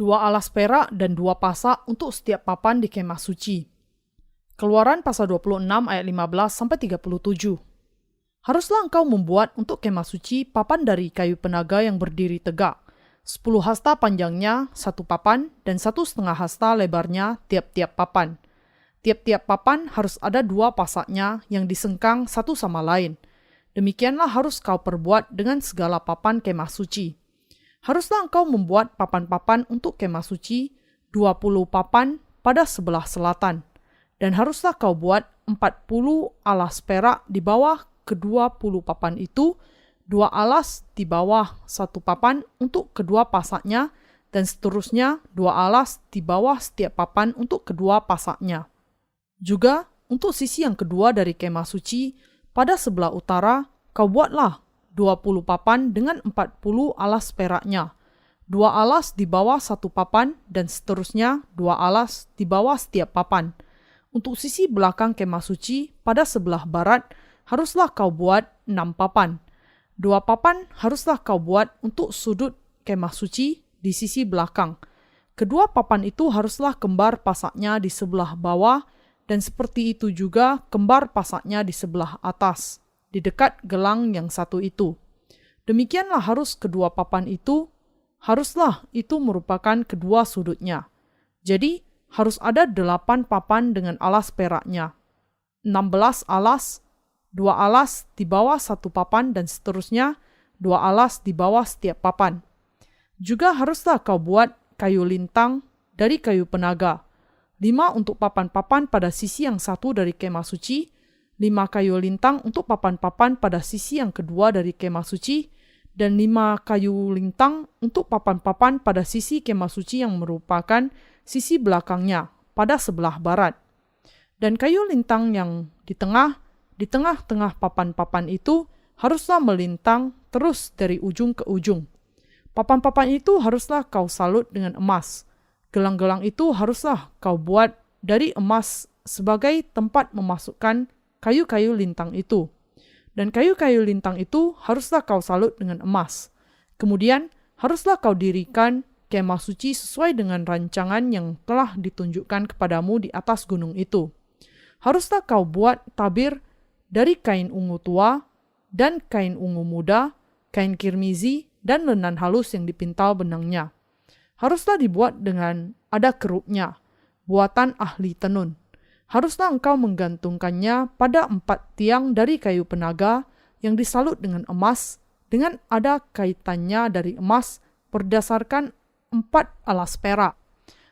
2 alas perak dan 2 pasak untuk setiap papan di kemah suci. Keluaran pasal 26 ayat 15-37. Haruslah engkau membuat untuk kemah suci papan dari kayu penaga yang berdiri tegak, 10 hasta panjangnya 1 papan dan 1,5 hasta lebarnya tiap-tiap papan. Tiap-tiap papan harus ada 2 pasaknya yang disengkang satu sama lain. Demikianlah harus kau perbuat dengan segala papan kemah suci. Haruslah engkau membuat papan-papan untuk kemah suci, 20 papan pada sebelah selatan. Dan haruslah kau buat 40 alas perak di bawah ke-20 papan itu, 2 alas di bawah 1 papan untuk kedua pasaknya, dan seterusnya 2 alas di bawah setiap papan untuk kedua pasaknya. Juga untuk sisi yang kedua dari kemah suci, pada sebelah utara, kau buatlah 20 papan dengan 40 alas peraknya, 2 alas di bawah 1 papan dan seterusnya 2 alas di bawah setiap papan. Untuk sisi belakang kemah suci pada sebelah barat haruslah kau buat 6 papan. 2 papan haruslah kau buat untuk sudut kemah suci di sisi belakang. Kedua papan itu haruslah kembar pasaknya di sebelah bawah dan seperti itu juga kembar pasaknya di sebelah atas, di dekat gelang yang satu itu. Demikianlah harus kedua papan itu, haruslah itu merupakan kedua sudutnya. Jadi, harus ada 8 papan dengan alas peraknya. 16 alas, 2 alas di bawah 1 papan dan seterusnya 2 alas di bawah setiap papan. Juga haruslah kau buat kayu lintang dari kayu penaga. 5 untuk papan-papan pada sisi yang satu dari kemah suci, 5 kayu lintang untuk papan-papan pada sisi yang kedua dari kemah suci, dan 5 kayu lintang untuk papan-papan pada sisi kemah suci yang merupakan sisi belakangnya pada sebelah barat. Dan kayu lintang yang di tengah-tengah papan-papan itu haruslah melintang terus dari ujung ke ujung. Papan-papan itu haruslah kau salut dengan emas. Gelang-gelang itu haruslah kau buat dari emas sebagai tempat memasukkan kayu-kayu lintang itu. Dan kayu-kayu lintang itu haruslah kau salut dengan emas. Kemudian haruslah kau dirikan kemah suci sesuai dengan rancangan yang telah ditunjukkan kepadamu di atas gunung itu. Haruslah kau buat tabir dari kain ungu tua dan kain ungu muda, kain kirmizi dan lenan halus yang dipintal benangnya. Haruslah dibuat dengan ada kerupnya, buatan ahli tenun. Haruslah engkau menggantungkannya pada 4 tiang dari kayu penaga yang disalut dengan emas, dengan ada kaitannya dari emas berdasarkan 4 alas perak.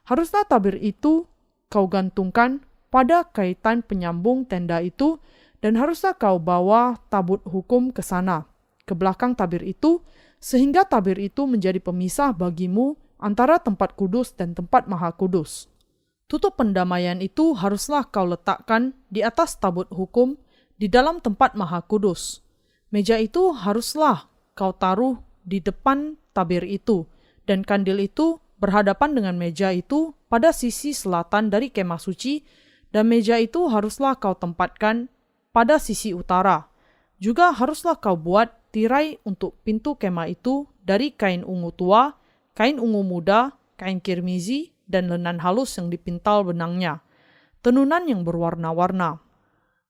Haruslah tabir itu kau gantungkan pada kaitan penyambung tenda itu, dan haruslah kau bawa tabut hukum ke sana, ke belakang tabir itu, sehingga tabir itu menjadi pemisah bagimu antara tempat kudus dan tempat maha kudus. Tutup pendamaian itu haruslah kau letakkan di atas tabut hukum di dalam tempat maha kudus. Meja itu haruslah kau taruh di depan tabir itu, dan kandil itu berhadapan dengan meja itu pada sisi selatan dari kemah suci, dan meja itu haruslah kau tempatkan pada sisi utara. Juga haruslah kau buat tirai untuk pintu kemah itu dari kain ungu tua, kain ungu muda, kain kirmizi, dan lenan halus yang dipintal benangnya, tenunan yang berwarna-warna.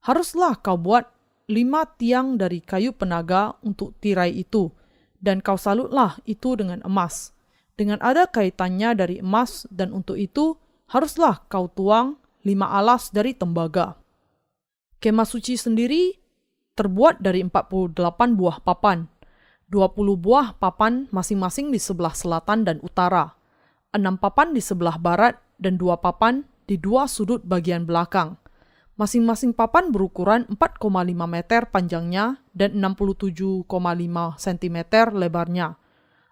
Haruslah kau buat 5 tiang dari kayu penaga untuk tirai itu, dan kau salutlah itu dengan emas, dengan ada kaitannya dari emas, dan untuk itu haruslah kau tuang 5 alas dari tembaga. Kemah suci sendiri terbuat dari 48 buah papan, 20 buah papan masing-masing di sebelah selatan dan utara, 6 papan di sebelah barat, dan 2 papan di 2 sudut bagian belakang. Masing-masing papan berukuran 4,5 meter panjangnya dan 67,5 cm lebarnya.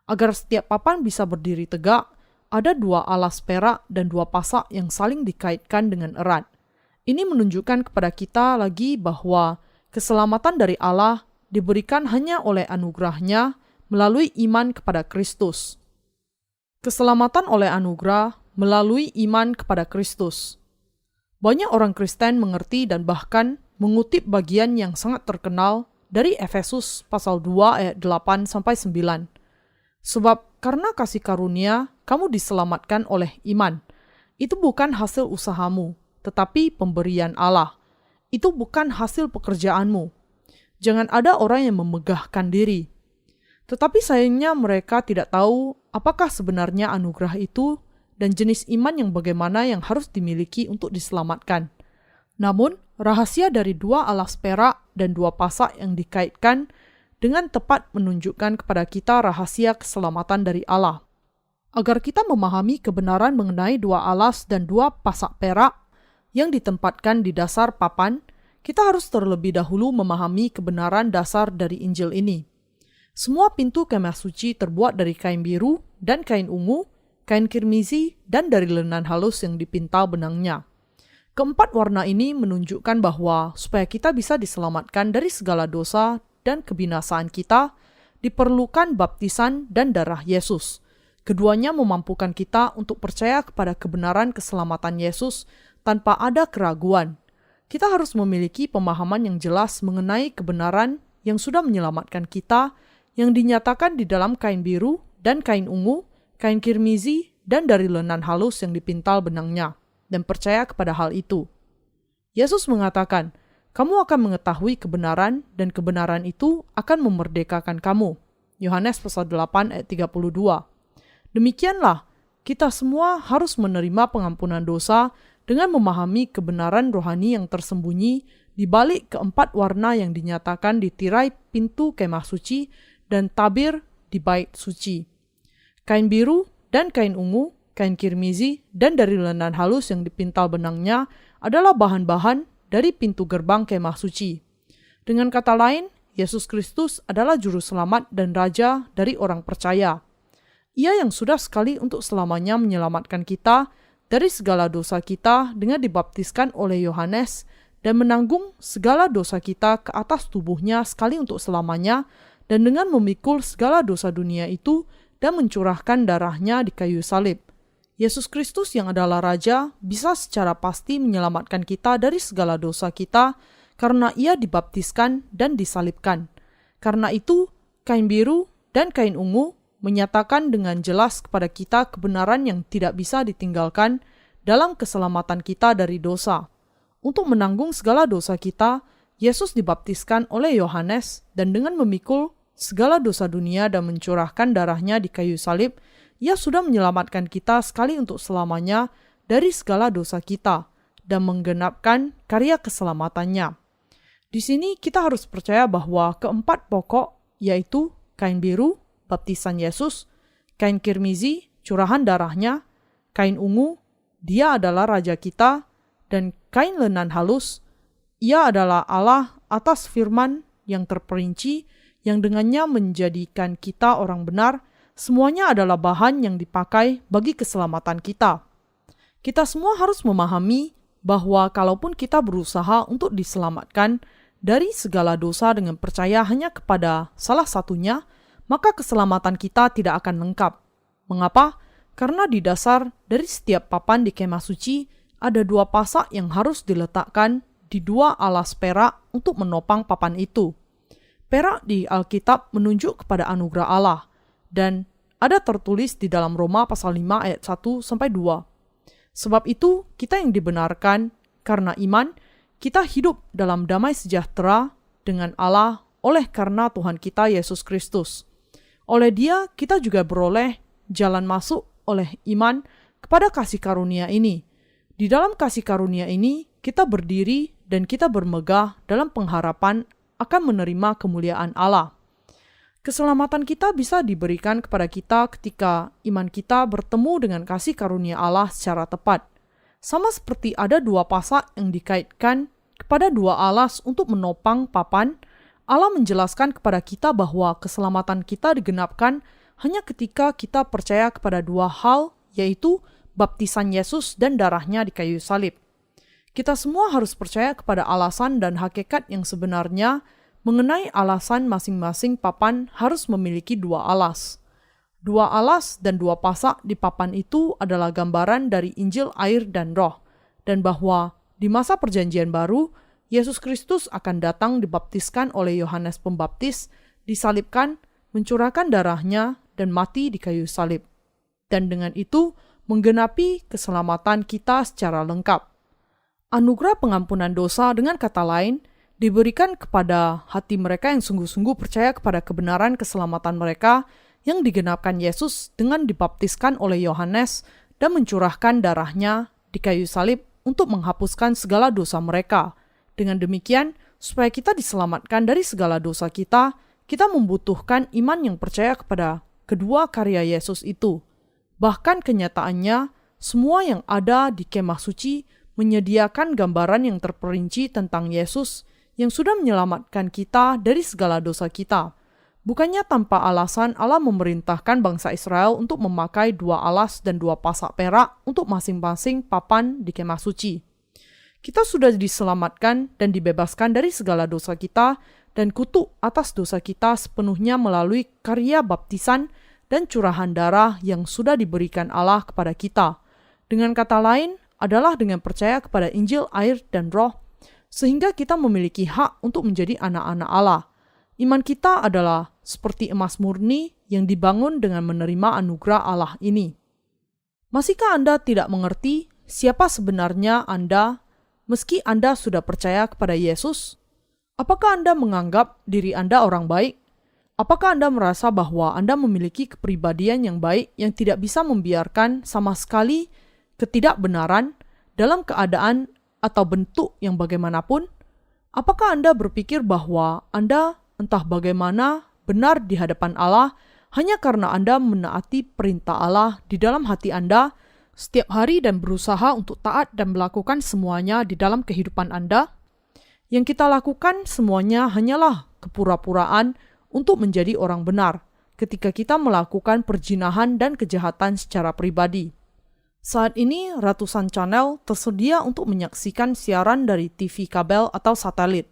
Agar setiap papan bisa berdiri tegak, ada 2 alas perak dan 2 pasak yang saling dikaitkan dengan erat. Ini menunjukkan kepada kita lagi bahwa keselamatan dari Allah diberikan hanya oleh anugerahnya melalui iman kepada Kristus. Keselamatan oleh anugerah melalui iman kepada Kristus. Banyak orang Kristen mengerti dan bahkan mengutip bagian yang sangat terkenal dari Efesus pasal 2 ayat 8-9. Sebab karena kasih karunia kamu diselamatkan oleh iman. Itu bukan hasil usahamu, tetapi pemberian Allah. Itu bukan hasil pekerjaanmu. Jangan ada orang yang memegahkan diri. Tetapi sayangnya mereka tidak tahu apakah sebenarnya anugerah itu dan jenis iman yang bagaimana yang harus dimiliki untuk diselamatkan. Namun, rahasia dari dua alas perak dan dua pasak yang dikaitkan dengan tepat menunjukkan kepada kita rahasia keselamatan dari Allah. Agar kita memahami kebenaran mengenai dua alas dan dua pasak perak yang ditempatkan di dasar papan, kita harus terlebih dahulu memahami kebenaran dasar dari Injil ini. Semua pintu kemah suci terbuat dari kain biru dan kain ungu, kain kirmizi, dan dari lenan halus yang dipintal benangnya. Keempat warna ini menunjukkan bahwa supaya kita bisa diselamatkan dari segala dosa dan kebinasaan kita, diperlukan baptisan dan darah Yesus. Keduanya memampukan kita untuk percaya kepada kebenaran keselamatan Yesus tanpa ada keraguan. Kita harus memiliki pemahaman yang jelas mengenai kebenaran yang sudah menyelamatkan kita, yang dinyatakan di dalam kain biru dan kain ungu, kain kirmizi, dan dari lenan halus yang dipintal benangnya, dan percaya kepada hal itu. Yesus mengatakan, kamu akan mengetahui kebenaran dan kebenaran itu akan memerdekakan kamu. Yohanes pasal 8 ayat 32. Demikianlah, kita semua harus menerima pengampunan dosa dengan memahami kebenaran rohani yang tersembunyi di balik keempat warna yang dinyatakan di tirai pintu kemah suci dan tabir di bait suci. Kain biru dan kain ungu, kain kirmizi, dan dari lenan halus yang dipintal benangnya adalah bahan-bahan dari pintu gerbang kemah suci. Dengan kata lain, Yesus Kristus adalah juru selamat dan raja dari orang percaya. Ia yang sudah sekali untuk selamanya menyelamatkan kita dari segala dosa kita dengan dibaptiskan oleh Yohanes dan menanggung segala dosa kita ke atas tubuhnya sekali untuk selamanya, dan dengan memikul segala dosa dunia itu dan mencurahkan darahnya di kayu salib. Yesus Kristus yang adalah Raja bisa secara pasti menyelamatkan kita dari segala dosa kita karena ia dibaptiskan dan disalibkan. Karena itu, kain biru dan kain ungu menyatakan dengan jelas kepada kita kebenaran yang tidak bisa ditinggalkan dalam keselamatan kita dari dosa. Untuk menanggung segala dosa kita, Yesus dibaptiskan oleh Yohanes dan dengan memikul segala dosa dunia dan mencurahkan darahnya di kayu salib, ia sudah menyelamatkan kita sekali untuk selamanya dari segala dosa kita dan menggenapkan karya keselamatannya. Di sini kita harus percaya bahwa keempat pokok, yaitu kain biru, baptisan Yesus, kain kirmizi, curahan darahnya, kain ungu, dia adalah Raja kita, dan kain lenan halus, ia adalah Allah atas firman yang terperinci, yang dengannya menjadikan kita orang benar. Semuanya adalah bahan yang dipakai bagi keselamatan kita. Kita semua harus memahami bahwa kalaupun kita berusaha untuk diselamatkan dari segala dosa dengan percaya hanya kepada salah satunya, maka keselamatan kita tidak akan lengkap. Mengapa? Karena di dasar dari setiap papan di kemah suci ada dua pasak yang harus diletakkan di dua alas perak untuk menopang papan itu. Perak di Alkitab menunjuk kepada anugerah Allah, dan ada tertulis di dalam Roma pasal 5 ayat 1-2. Sebab itu, kita yang dibenarkan karena iman, kita hidup dalam damai sejahtera dengan Allah oleh karena Tuhan kita Yesus Kristus. Oleh Dia, kita juga beroleh jalan masuk oleh iman kepada kasih karunia ini. Di dalam kasih karunia ini, kita berdiri dan kita bermegah dalam pengharapan akan menerima kemuliaan Allah. Keselamatan kita bisa diberikan kepada kita ketika iman kita bertemu dengan kasih karunia Allah secara tepat. Sama seperti ada dua pasak yang dikaitkan kepada dua alas untuk menopang papan, Allah menjelaskan kepada kita bahwa keselamatan kita digenapkan hanya ketika kita percaya kepada dua hal, yaitu baptisan Yesus dan darahnya di kayu salib. Kita semua harus percaya kepada alasan dan hakikat yang sebenarnya mengenai alasan masing-masing papan harus memiliki dua alas. Dua alas dan dua pasak di papan itu adalah gambaran dari Injil air dan roh, dan bahwa di masa perjanjian baru, Yesus Kristus akan datang dibaptiskan oleh Yohanes Pembaptis, disalibkan, mencurahkan darahnya, dan mati di kayu salib. dan dengan itu menggenapi keselamatan kita secara lengkap. Anugerah pengampunan dosa dengan kata lain diberikan kepada hati mereka yang sungguh-sungguh percaya kepada kebenaran keselamatan mereka yang digenapkan Yesus dengan dibaptiskan oleh Yohanes dan mencurahkan darahnya di kayu salib untuk menghapuskan segala dosa mereka. Dengan demikian, supaya kita diselamatkan dari segala dosa kita membutuhkan iman yang percaya kepada kedua karya Yesus itu. Bahkan kenyataannya, semua yang ada di kemah suci menyediakan gambaran yang terperinci tentang Yesus yang sudah menyelamatkan kita dari segala dosa kita. Bukannya tanpa alasan Allah memerintahkan bangsa Israel untuk memakai 2 alas dan 2 pasak perak untuk masing-masing papan di kemah suci. Kita sudah diselamatkan dan dibebaskan dari segala dosa kita dan kutuk atas dosa kita sepenuhnya melalui karya baptisan dan curahan darah yang sudah diberikan Allah kepada kita. Dengan kata lain, adalah dengan percaya kepada Injil, air, dan roh, sehingga kita memiliki hak untuk menjadi anak-anak Allah. Iman kita adalah seperti emas murni yang dibangun dengan menerima anugerah Allah ini. Masihkah Anda tidak mengerti siapa sebenarnya Anda meski Anda sudah percaya kepada Yesus? Apakah Anda menganggap diri Anda orang baik? Apakah Anda merasa bahwa Anda memiliki kepribadian yang baik yang tidak bisa membiarkan sama sekali ketidakbenaran dalam keadaan atau bentuk yang bagaimanapun? Apakah Anda berpikir bahwa Anda entah bagaimana benar di hadapan Allah hanya karena Anda menaati perintah Allah di dalam hati Anda setiap hari dan berusaha untuk taat dan melakukan semuanya di dalam kehidupan Anda? Yang kita lakukan semuanya hanyalah kepura-puraan untuk menjadi orang benar ketika kita melakukan perzinahan dan kejahatan secara pribadi. Saat ini ratusan channel tersedia untuk menyaksikan siaran dari TV kabel atau satelit.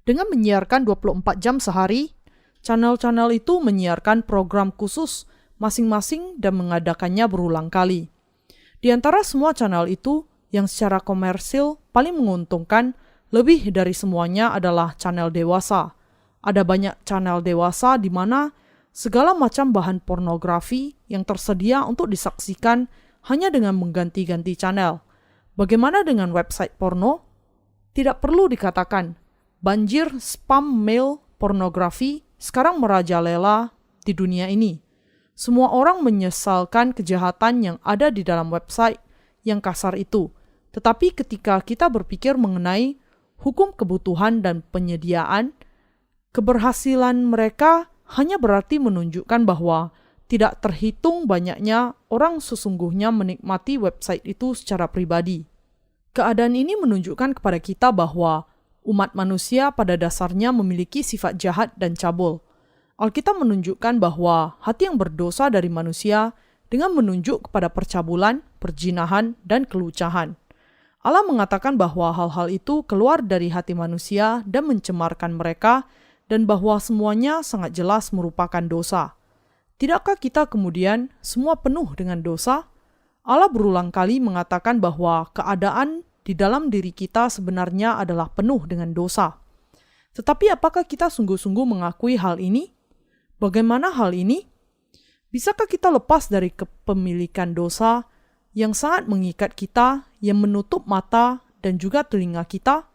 Dengan menyiarkan 24 jam sehari, channel-channel itu menyiarkan program khusus masing-masing dan mengadakannya berulang kali. Di antara semua channel itu, yang secara komersil paling menguntungkan lebih dari semuanya adalah channel dewasa. Ada banyak channel dewasa di mana segala macam bahan pornografi yang tersedia untuk disaksikan hanya dengan mengganti-ganti channel. Bagaimana dengan website porno? Tidak perlu dikatakan, banjir spam mail pornografi sekarang merajalela di dunia ini. Semua orang menyesalkan kejahatan yang ada di dalam website yang kasar itu. Tetapi ketika kita berpikir mengenai hukum kebutuhan dan penyediaan, keberhasilan mereka hanya berarti menunjukkan bahwa tidak terhitung banyaknya orang sesungguhnya menikmati website itu secara pribadi. Keadaan ini menunjukkan kepada kita bahwa umat manusia pada dasarnya memiliki sifat jahat dan cabul. Alkitab menunjukkan bahwa hati yang berdosa dari manusia dengan menunjuk kepada percabulan, perzinahan, dan kelucahan. Allah mengatakan bahwa hal-hal itu keluar dari hati manusia dan mencemarkan mereka, dan bahwa semuanya sangat jelas merupakan dosa. Tidakkah kita kemudian semua penuh dengan dosa? Allah berulang kali mengatakan bahwa keadaan di dalam diri kita sebenarnya adalah penuh dengan dosa. Tetapi apakah kita sungguh-sungguh mengakui hal ini? Bagaimana hal ini? Bisakah kita lepas dari kepemilikan dosa yang sangat mengikat kita, yang menutup mata dan juga telinga kita?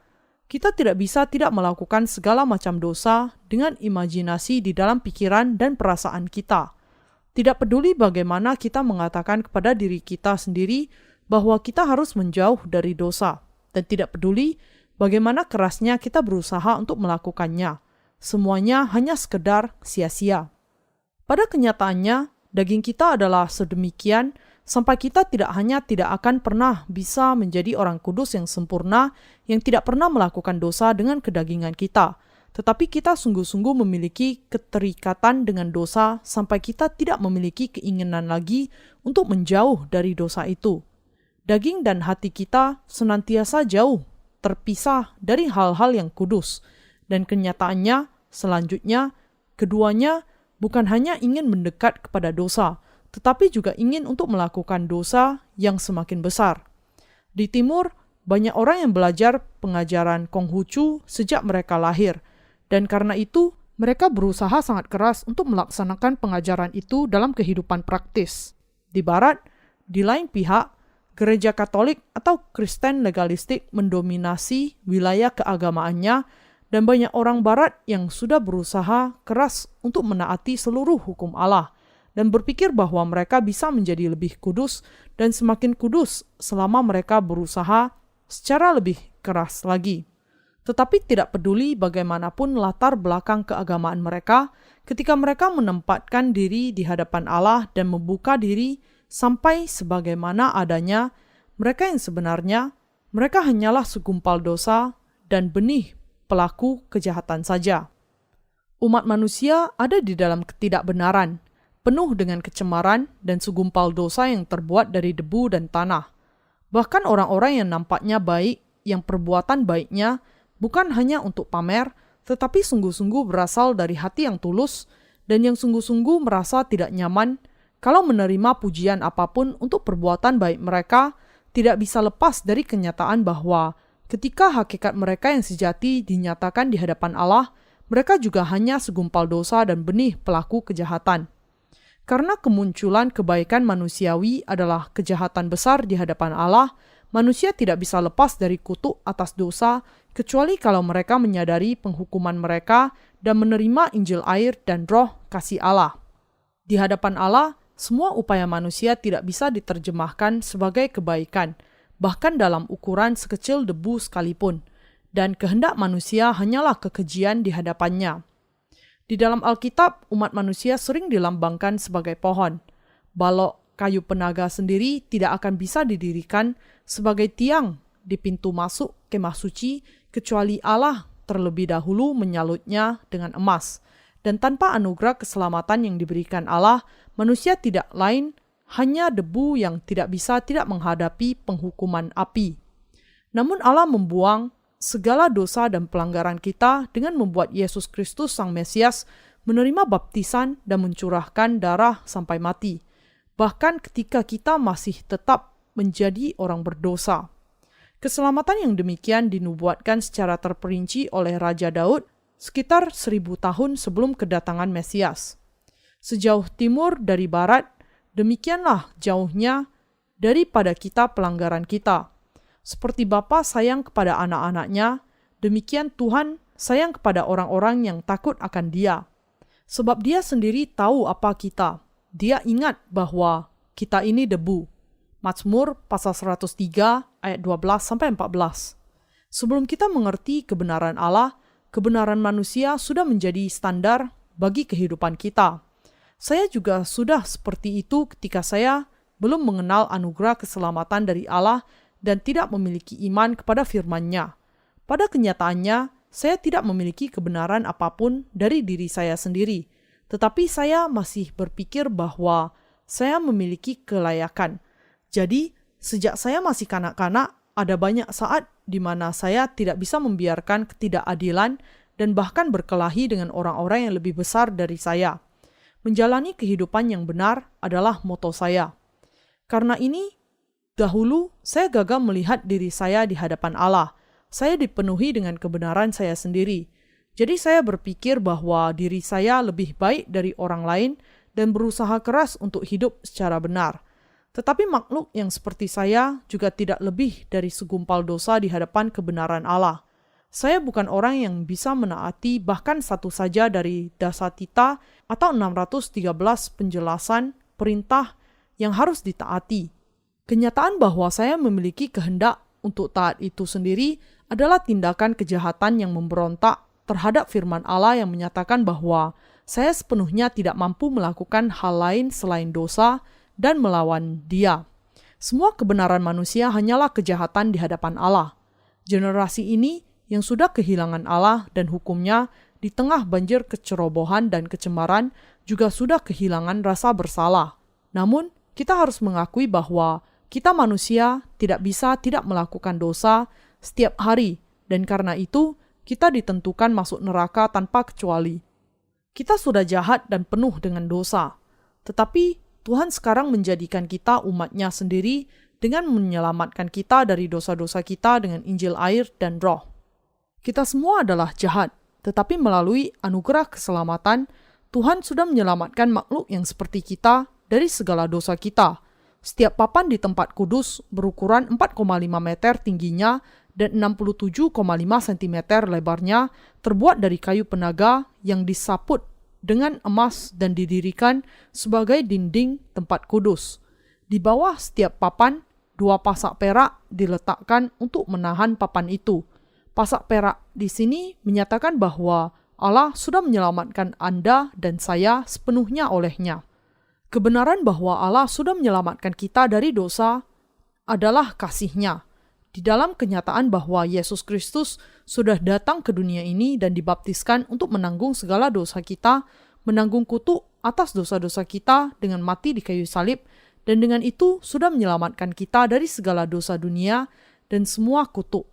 Kita tidak bisa tidak melakukan segala macam dosa dengan imajinasi di dalam pikiran dan perasaan kita. Tidak peduli bagaimana kita mengatakan kepada diri kita sendiri bahwa kita harus menjauh dari dosa, dan tidak peduli bagaimana kerasnya kita berusaha untuk melakukannya. Semuanya hanya sekedar sia-sia. Pada kenyataannya, daging kita adalah sedemikian sampai kita tidak akan pernah bisa menjadi orang kudus yang sempurna yang tidak pernah melakukan dosa dengan kedagingan kita. Tetapi kita sungguh-sungguh memiliki keterikatan dengan dosa sampai kita tidak memiliki keinginan lagi untuk menjauh dari dosa itu. Daging dan hati kita senantiasa jauh, terpisah dari hal-hal yang kudus. Dan kenyataannya, selanjutnya, keduanya bukan hanya ingin mendekat kepada dosa, tetapi juga ingin untuk melakukan dosa yang semakin besar. Di timur, banyak orang yang belajar pengajaran Konghucu sejak mereka lahir, dan karena itu mereka berusaha sangat keras untuk melaksanakan pengajaran itu dalam kehidupan praktis. Di Barat, di lain pihak, Gereja Katolik atau Kristen legalistik mendominasi wilayah keagamaannya dan banyak orang Barat yang sudah berusaha keras untuk menaati seluruh hukum Allah dan berpikir bahwa mereka bisa menjadi lebih kudus dan semakin kudus selama mereka berusaha secara lebih keras lagi. Tetapi tidak peduli bagaimanapun latar belakang keagamaan mereka, ketika mereka menempatkan diri di hadapan Allah dan membuka diri sampai sebagaimana adanya, mereka yang sebenarnya, mereka hanyalah segumpal dosa dan benih pelaku kejahatan saja. Umat manusia ada di dalam ketidakbenaran, penuh dengan kecemaran dan segumpal dosa yang terbuat dari debu dan tanah. Bahkan orang-orang yang nampaknya baik, yang perbuatan baiknya bukan hanya untuk pamer, tetapi sungguh-sungguh berasal dari hati yang tulus dan yang sungguh-sungguh merasa tidak nyaman kalau menerima pujian apapun untuk perbuatan baik mereka, tidak bisa lepas dari kenyataan bahwa ketika hakikat mereka yang sejati dinyatakan di hadapan Allah, mereka juga hanya segumpal dosa dan benih pelaku kejahatan. Karena kemunculan kebaikan manusiawi adalah kejahatan besar di hadapan Allah, manusia tidak bisa lepas dari kutuk atas dosa, kecuali kalau mereka menyadari penghukuman mereka dan menerima Injil air dan roh kasih Allah. Di hadapan Allah, semua upaya manusia tidak bisa diterjemahkan sebagai kebaikan, bahkan dalam ukuran sekecil debu sekalipun, dan kehendak manusia hanyalah kekejian di hadapannya. Di dalam Alkitab, umat manusia sering dilambangkan sebagai pohon. Balok kayu penaga sendiri tidak akan bisa didirikan sebagai tiang di pintu masuk kemah suci, kecuali Allah terlebih dahulu menyalutnya dengan emas. Dan tanpa anugerah keselamatan yang diberikan Allah, manusia tidak lain hanya debu yang tidak menghadapi penghukuman api. Namun Allah membuang segala dosa dan pelanggaran kita dengan membuat Yesus Kristus Sang Mesias menerima baptisan dan mencurahkan darah sampai mati, bahkan ketika kita masih tetap menjadi orang berdosa. Keselamatan yang demikian dinubuatkan secara terperinci oleh Raja Daud sekitar 1000 tahun sebelum kedatangan Mesias. Sejauh timur dari barat, demikianlah jauhnya daripada kita pelanggaran kita. Seperti Bapa sayang kepada anak-anaknya, demikian Tuhan sayang kepada orang-orang yang takut akan Dia. Sebab Dia sendiri tahu apa kita. Dia ingat bahwa kita ini debu. Mazmur pasal 103 ayat 12-14. Sebelum kita mengerti kebenaran Allah, kebenaran manusia sudah menjadi standar bagi kehidupan kita. Saya juga sudah seperti itu ketika saya belum mengenal anugerah keselamatan dari Allah dan tidak memiliki iman kepada firman-Nya. Pada kenyataannya, saya tidak memiliki kebenaran apapun dari diri saya sendiri, tetapi saya masih berpikir bahwa saya memiliki kelayakan. Jadi, sejak saya masih kanak-kanak, ada banyak saat di mana saya tidak bisa membiarkan ketidakadilan dan bahkan berkelahi dengan orang-orang yang lebih besar dari saya. Menjalani kehidupan yang benar adalah moto saya. Karena ini, dahulu saya gagal melihat diri saya di hadapan Allah. Saya dipenuhi dengan kebenaran saya sendiri. Jadi saya berpikir bahwa diri saya lebih baik dari orang lain dan berusaha keras untuk hidup secara benar. Tetapi makhluk yang seperti saya juga tidak lebih dari segumpal dosa di hadapan kebenaran Allah. Saya bukan orang yang bisa menaati bahkan satu saja dari Dasatita atau 613 penjelasan perintah yang harus ditaati. Kenyataan bahwa saya memiliki kehendak untuk taat itu sendiri adalah tindakan kejahatan yang memberontak terhadap firman Allah yang menyatakan bahwa saya sepenuhnya tidak mampu melakukan hal lain selain dosa dan melawan Dia. Semua kebenaran manusia hanyalah kejahatan di hadapan Allah. Generasi ini yang sudah kehilangan Allah dan hukum-Nya di tengah banjir kecerobohan dan kecemaran juga sudah kehilangan rasa bersalah. Namun, kita harus mengakui bahwa kita manusia tidak bisa tidak melakukan dosa setiap hari, dan karena itu kita ditentukan masuk neraka tanpa kecuali. Kita sudah jahat dan penuh dengan dosa, tetapi Tuhan sekarang menjadikan kita umat-Nya sendiri dengan menyelamatkan kita dari dosa-dosa kita dengan Injil air dan roh. Kita semua adalah jahat, tetapi melalui anugerah keselamatan, Tuhan sudah menyelamatkan makhluk yang seperti kita dari segala dosa kita. Setiap papan di tempat kudus berukuran 4,5 meter tingginya dan 67,5 cm lebarnya terbuat dari kayu penaga yang disaput dengan emas dan didirikan sebagai dinding tempat kudus. Di bawah setiap papan, 2 pasak perak diletakkan untuk menahan papan itu. Pasak perak di sini menyatakan bahwa Allah sudah menyelamatkan Anda dan saya sepenuhnya olehnya. Kebenaran bahwa Allah sudah menyelamatkan kita dari dosa adalah kasih-Nya. Di dalam kenyataan bahwa Yesus Kristus sudah datang ke dunia ini dan dibaptiskan untuk menanggung segala dosa kita, menanggung kutuk atas dosa-dosa kita dengan mati di kayu salib, dan dengan itu sudah menyelamatkan kita dari segala dosa dunia dan semua kutuk.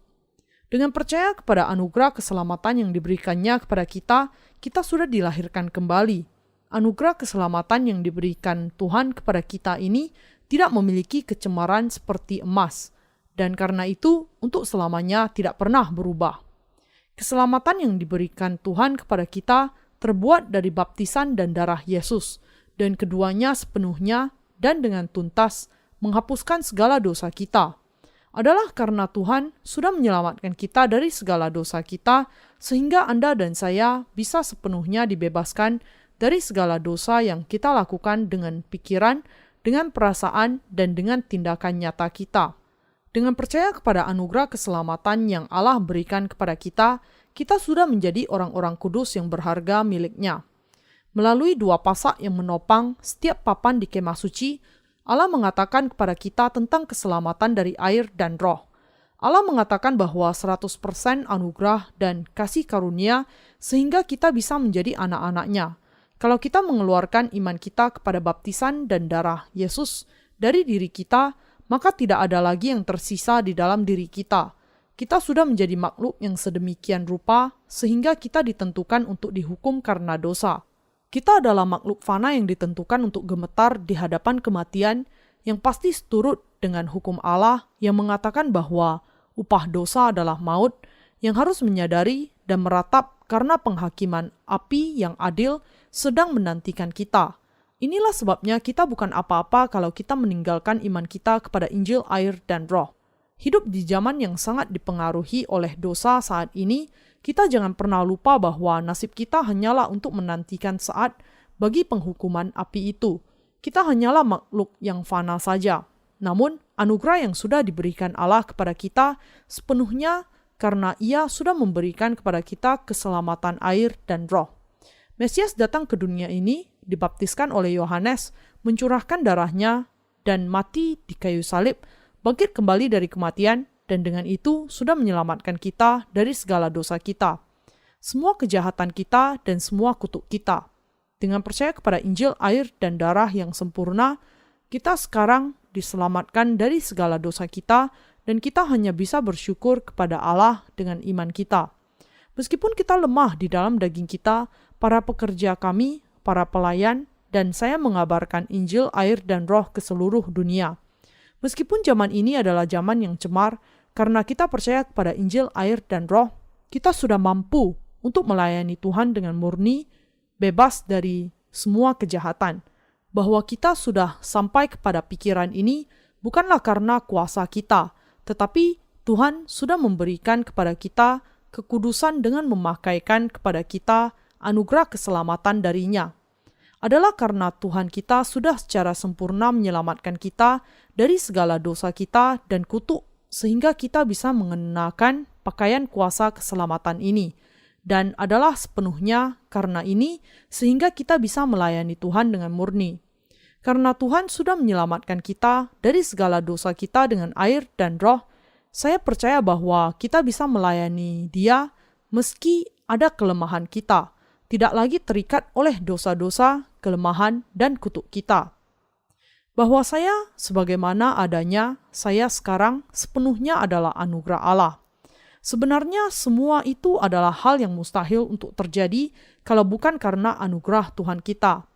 Dengan percaya kepada anugerah keselamatan yang diberikannya kepada kita, kita sudah dilahirkan kembali. Anugerah keselamatan yang diberikan Tuhan kepada kita ini tidak memiliki kecemaran seperti emas, dan karena itu untuk selamanya tidak pernah berubah. Keselamatan yang diberikan Tuhan kepada kita terbuat dari baptisan dan darah Yesus, dan keduanya sepenuhnya dan dengan tuntas menghapuskan segala dosa kita. Adalah karena Tuhan sudah menyelamatkan kita dari segala dosa kita, sehingga Anda dan saya bisa sepenuhnya dibebaskan dari segala dosa yang kita lakukan dengan pikiran, dengan perasaan, dan dengan tindakan nyata kita. Dengan percaya kepada anugerah keselamatan yang Allah berikan kepada kita, kita sudah menjadi orang-orang kudus yang berharga milik-Nya. Melalui 2 pasak yang menopang setiap papan di kemah suci, Allah mengatakan kepada kita tentang keselamatan dari air dan roh. Allah mengatakan bahwa 100% anugerah dan kasih karunia sehingga kita bisa menjadi anak-anak-Nya. Kalau kita mengeluarkan iman kita kepada baptisan dan darah Yesus dari diri kita, maka tidak ada lagi yang tersisa di dalam diri kita. Kita sudah menjadi makhluk yang sedemikian rupa sehingga kita ditentukan untuk dihukum karena dosa. Kita adalah makhluk fana yang ditentukan untuk gemetar di hadapan kematian yang pasti seturut dengan hukum Allah yang mengatakan bahwa upah dosa adalah maut, yang harus menyadari dan meratap karena penghakiman api yang adil sedang menantikan kita. Inilah sebabnya kita bukan apa-apa kalau kita meninggalkan iman kita kepada Injil, air, dan roh. Hidup di zaman yang sangat dipengaruhi oleh dosa saat ini, kita jangan pernah lupa bahwa nasib kita hanyalah untuk menantikan saat bagi penghukuman api itu. Kita hanyalah makhluk yang fana saja. Namun, anugerah yang sudah diberikan Allah kepada kita sepenuhnya karena Ia sudah memberikan kepada kita keselamatan air dan roh. Mesias datang ke dunia ini, dibaptiskan oleh Yohanes, mencurahkan darahnya, dan mati di kayu salib, bangkit kembali dari kematian, dan dengan itu sudah menyelamatkan kita dari segala dosa kita, semua kejahatan kita, dan semua kutuk kita. Dengan percaya kepada Injil, air, dan darah yang sempurna, kita sekarang diselamatkan dari segala dosa kita, dan kita hanya bisa bersyukur kepada Allah dengan iman kita. Meskipun kita lemah di dalam daging kita, para pekerja kami, para pelayan, dan saya mengabarkan Injil, air, dan roh ke seluruh dunia. Meskipun zaman ini adalah zaman yang cemar, karena kita percaya kepada Injil, air, dan roh, kita sudah mampu untuk melayani Tuhan dengan murni, bebas dari semua kejahatan. Bahwa kita sudah sampai kepada pikiran ini bukanlah karena kuasa kita, tetapi Tuhan sudah memberikan kepada kita kekudusan dengan memakaikan kepada kita anugerah keselamatan darinya. Adalah karena Tuhan kita sudah secara sempurna menyelamatkan kita dari segala dosa kita dan kutuk, sehingga kita bisa mengenakan pakaian kuasa keselamatan ini. Dan adalah sepenuhnya karena ini, sehingga kita bisa melayani Tuhan dengan murni. Karena Tuhan sudah menyelamatkan kita dari segala dosa kita dengan air dan roh, saya percaya bahwa kita bisa melayani Dia meski ada kelemahan kita, tidak lagi terikat oleh dosa-dosa, kelemahan, dan kutuk kita. Bahwa saya, sebagaimana adanya, saya sekarang sepenuhnya adalah anugerah Allah. Sebenarnya semua itu adalah hal yang mustahil untuk terjadi kalau bukan karena anugerah Tuhan kita.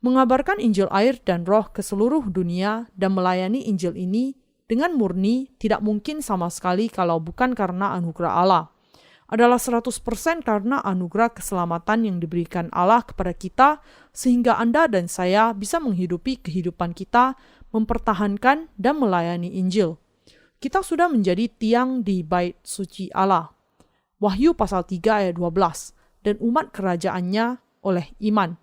Mengabarkan Injil air dan roh ke seluruh dunia dan melayani Injil ini dengan murni tidak mungkin sama sekali kalau bukan karena anugerah Allah. adalah 100% karena anugerah keselamatan yang diberikan Allah kepada kita, sehingga Anda dan saya bisa menghidupi kehidupan kita, mempertahankan dan melayani Injil. Kita sudah menjadi tiang di bait suci Allah. Wahyu pasal 3 ayat 12, dan umat kerajaannya oleh iman.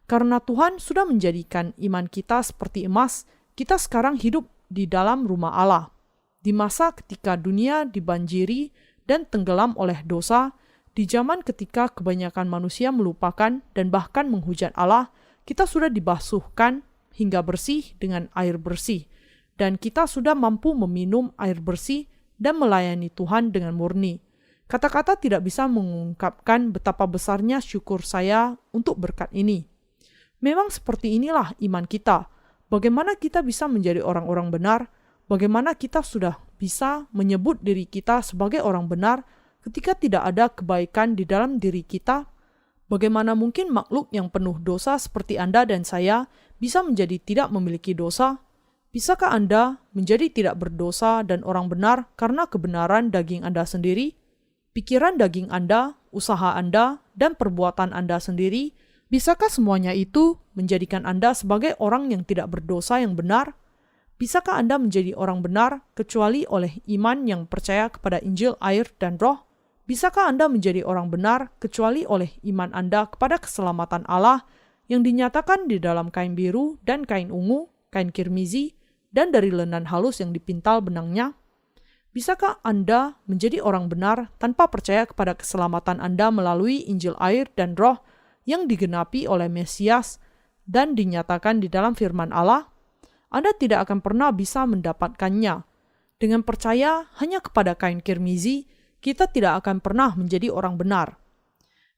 Karena Tuhan sudah menjadikan iman kita seperti emas, kita sekarang hidup di dalam rumah Allah. Di masa ketika dunia dibanjiri dan tenggelam oleh dosa, di zaman ketika kebanyakan manusia melupakan dan bahkan menghujat Allah, kita sudah dibasuhkan hingga bersih dengan air bersih, dan kita sudah mampu meminum air bersih dan melayani Tuhan dengan murni. Kata-kata tidak bisa mengungkapkan betapa besarnya syukur saya untuk berkat ini. Memang seperti inilah iman kita. Bagaimana kita bisa menjadi orang-orang benar? Bagaimana kita sudah bisa menyebut diri kita sebagai orang benar ketika tidak ada kebaikan di dalam diri kita? Bagaimana mungkin makhluk yang penuh dosa seperti Anda dan saya bisa menjadi tidak memiliki dosa? Bisakah Anda menjadi tidak berdosa dan orang benar karena kebenaran daging Anda sendiri? Pikiran daging Anda, usaha Anda, dan perbuatan Anda sendiri, bisakah semuanya itu menjadikan Anda sebagai orang yang tidak berdosa yang benar? Bisakah Anda menjadi orang benar kecuali oleh iman yang percaya kepada Injil, air, dan Roh? Bisakah Anda menjadi orang benar kecuali oleh iman Anda kepada keselamatan Allah yang dinyatakan di dalam kain biru dan kain ungu, kain kirmizi, dan dari lenan halus yang dipintal benangnya? Bisakah Anda menjadi orang benar tanpa percaya kepada keselamatan Anda melalui Injil, air, dan Roh yang digenapi oleh Mesias dan dinyatakan di dalam firman Allah? Anda tidak akan pernah bisa mendapatkannya. Dengan percaya hanya kepada kain kirmizi, kita tidak akan pernah menjadi orang benar.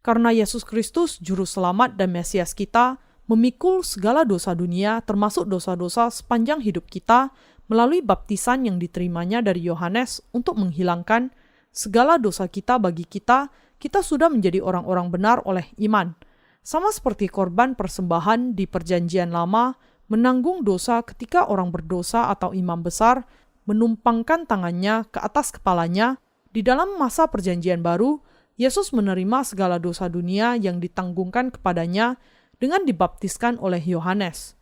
Karena Yesus Kristus, Juru Selamat dan Mesias kita, memikul segala dosa dunia, termasuk dosa-dosa sepanjang hidup kita, melalui baptisan yang diterimanya dari Yohanes untuk menghilangkan segala dosa kita bagi kita, kita sudah menjadi orang-orang benar oleh iman. Sama seperti korban persembahan di Perjanjian Lama, menanggung dosa ketika orang berdosa atau imam besar menumpangkan tangannya ke atas kepalanya, di dalam masa Perjanjian Baru, Yesus menerima segala dosa dunia yang ditanggungkan kepadanya dengan dibaptiskan oleh Yohanes.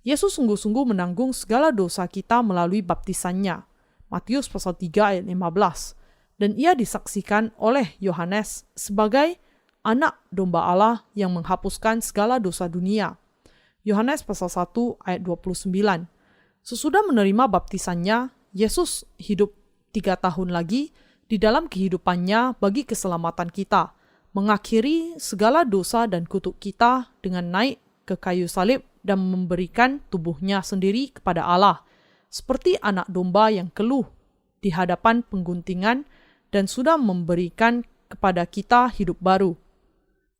Yesus sungguh-sungguh menanggung segala dosa kita melalui baptisannya. Matius pasal 3 ayat 15. Dan ia disaksikan oleh Yohanes sebagai anak domba Allah yang menghapuskan segala dosa dunia. Yohanes pasal 1 ayat 29. Sesudah menerima baptisannya, Yesus hidup 3 tahun lagi di dalam kehidupannya bagi keselamatan kita, mengakhiri segala dosa dan kutuk kita dengan naik ke kayu salib dan memberikan tubuhnya sendiri kepada Allah, seperti anak domba yang keluh di hadapan pengguntingan dan sudah memberikan kepada kita hidup baru.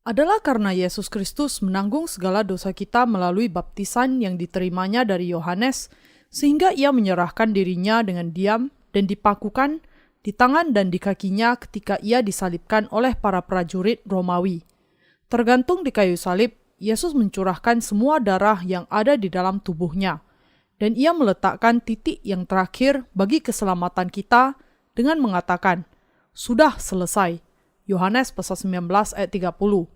Adalah karena Yesus Kristus menanggung segala dosa kita melalui baptisan yang diterimanya dari Yohanes, sehingga ia menyerahkan dirinya dengan diam dan dipakukan di tangan dan di kakinya ketika ia disalibkan oleh para prajurit Romawi. Tergantung di kayu salib, Yesus mencurahkan semua darah yang ada di dalam tubuhnya, dan ia meletakkan titik yang terakhir bagi keselamatan kita dengan mengatakan, "Sudah selesai." Yohanes pasal 19 ayat 30.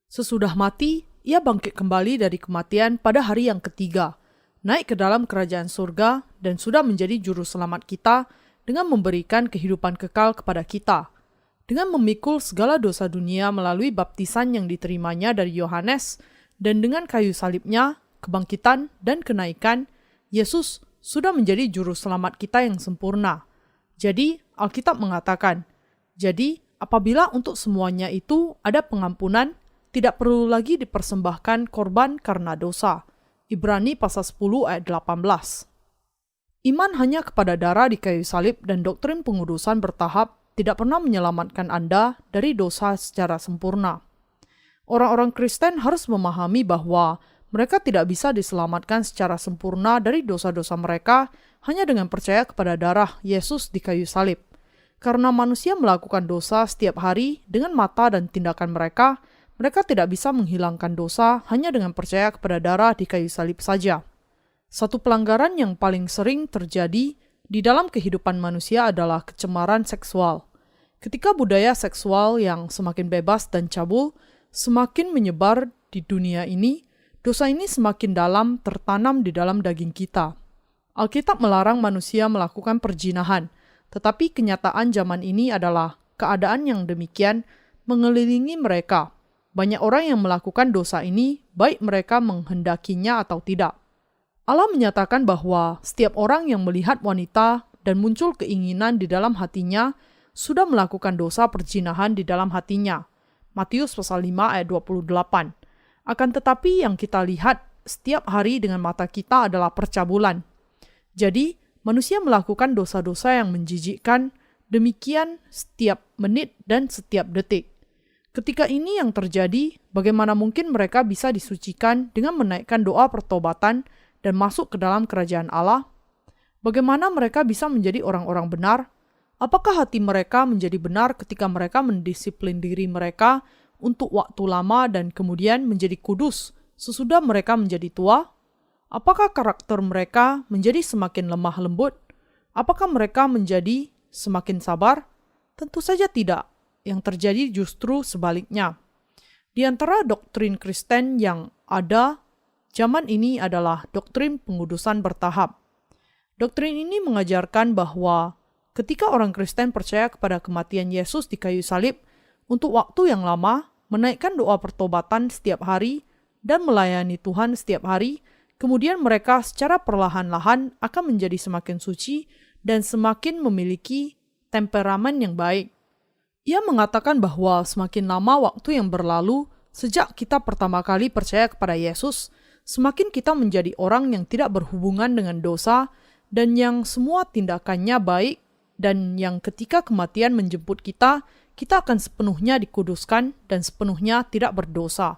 Sesudah mati, ia bangkit kembali dari kematian pada hari yang ketiga, naik ke dalam kerajaan surga, dan sudah menjadi juru selamat kita dengan memberikan kehidupan kekal kepada kita. Dengan memikul segala dosa dunia melalui baptisan yang diterimanya dari Yohanes, dan dengan kayu salibnya, kebangkitan, dan kenaikan, Yesus sudah menjadi juru selamat kita yang sempurna. Jadi, Alkitab mengatakan, jadi apabila untuk semuanya itu ada pengampunan, tidak perlu lagi dipersembahkan korban karena dosa. Ibrani pasal 10 ayat 18. Iman hanya kepada darah di kayu salib dan doktrin pengudusan bertahap tidak pernah menyelamatkan Anda dari dosa secara sempurna. Orang-orang Kristen harus memahami bahwa mereka tidak bisa diselamatkan secara sempurna dari dosa-dosa mereka hanya dengan percaya kepada darah Yesus di kayu salib. Karena manusia melakukan dosa setiap hari dengan mata dan tindakan mereka, mereka tidak bisa menghilangkan dosa hanya dengan percaya kepada darah di kayu salib saja. Satu pelanggaran yang paling sering terjadi di dalam kehidupan manusia adalah kecemaran seksual. Ketika budaya seksual yang semakin bebas dan cabul semakin menyebar di dunia ini, dosa ini semakin dalam tertanam di dalam daging kita. Alkitab melarang manusia melakukan perzinahan, tetapi kenyataan zaman ini adalah keadaan yang demikian mengelilingi mereka. Banyak orang yang melakukan dosa ini, baik mereka menghendakinya atau tidak. Allah menyatakan bahwa setiap orang yang melihat wanita dan muncul keinginan di dalam hatinya sudah melakukan dosa perzinahan di dalam hatinya. Matius pasal 5 ayat 28. Akan tetapi yang kita lihat setiap hari dengan mata kita adalah percabulan. Jadi, manusia melakukan dosa-dosa yang menjijikkan demikian setiap menit dan setiap detik. Ketika ini yang terjadi, bagaimana mungkin mereka bisa disucikan dengan menaikkan doa pertobatan dan masuk ke dalam kerajaan Allah? Bagaimana mereka bisa menjadi orang-orang benar? Apakah hati mereka menjadi benar ketika mereka mendisiplin diri mereka untuk waktu lama dan kemudian menjadi kudus sesudah mereka menjadi tua? Apakah karakter mereka menjadi semakin lemah lembut? Apakah mereka menjadi semakin sabar? Tentu saja tidak. Yang terjadi justru sebaliknya. Di antara doktrin Kristen yang ada zaman ini adalah doktrin pengudusan bertahap. Doktrin ini mengajarkan bahwa ketika orang Kristen percaya kepada kematian Yesus di kayu salib untuk waktu yang lama, menaikkan doa pertobatan setiap hari, dan melayani Tuhan setiap hari, kemudian mereka secara perlahan-lahan akan menjadi semakin suci dan semakin memiliki temperamen yang baik. Ia mengatakan bahwa semakin lama waktu yang berlalu sejak kita pertama kali percaya kepada Yesus, semakin kita menjadi orang yang tidak berhubungan dengan dosa dan yang semua tindakannya baik, dan yang ketika kematian menjemput kita akan sepenuhnya dikuduskan dan sepenuhnya tidak berdosa.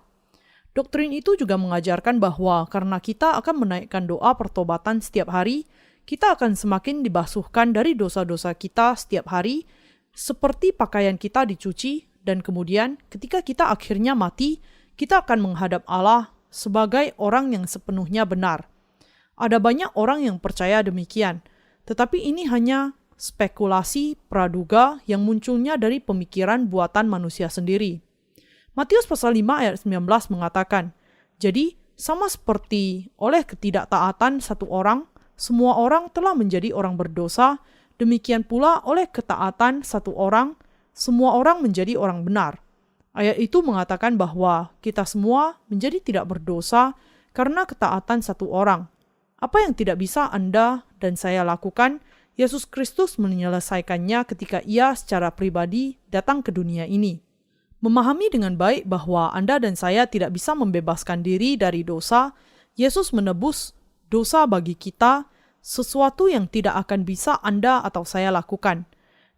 Doktrin itu juga mengajarkan bahwa karena kita akan menaikkan doa pertobatan setiap hari, kita akan semakin dibasuhkan dari dosa-dosa kita setiap hari, seperti pakaian kita dicuci, dan kemudian ketika kita akhirnya mati, kita akan menghadap Allah sebagai orang yang sepenuhnya benar. Ada banyak orang yang percaya demikian, tetapi ini hanya spekulasi praduga yang munculnya dari pemikiran buatan manusia sendiri. Matius pasal 5 ayat 19 mengatakan, "Jadi, sama seperti oleh ketidaktaatan satu orang, semua orang telah menjadi orang berdosa, demikian pula oleh ketaatan satu orang, semua orang menjadi orang benar." Ayat itu mengatakan bahwa kita semua menjadi tidak berdosa karena ketaatan satu orang. Apa yang tidak bisa Anda dan saya lakukan, Yesus Kristus menyelesaikannya ketika Ia secara pribadi datang ke dunia ini. Memahami dengan baik bahwa Anda dan saya tidak bisa membebaskan diri dari dosa, Yesus menebus dosa bagi kita, sesuatu yang tidak akan bisa Anda atau saya lakukan.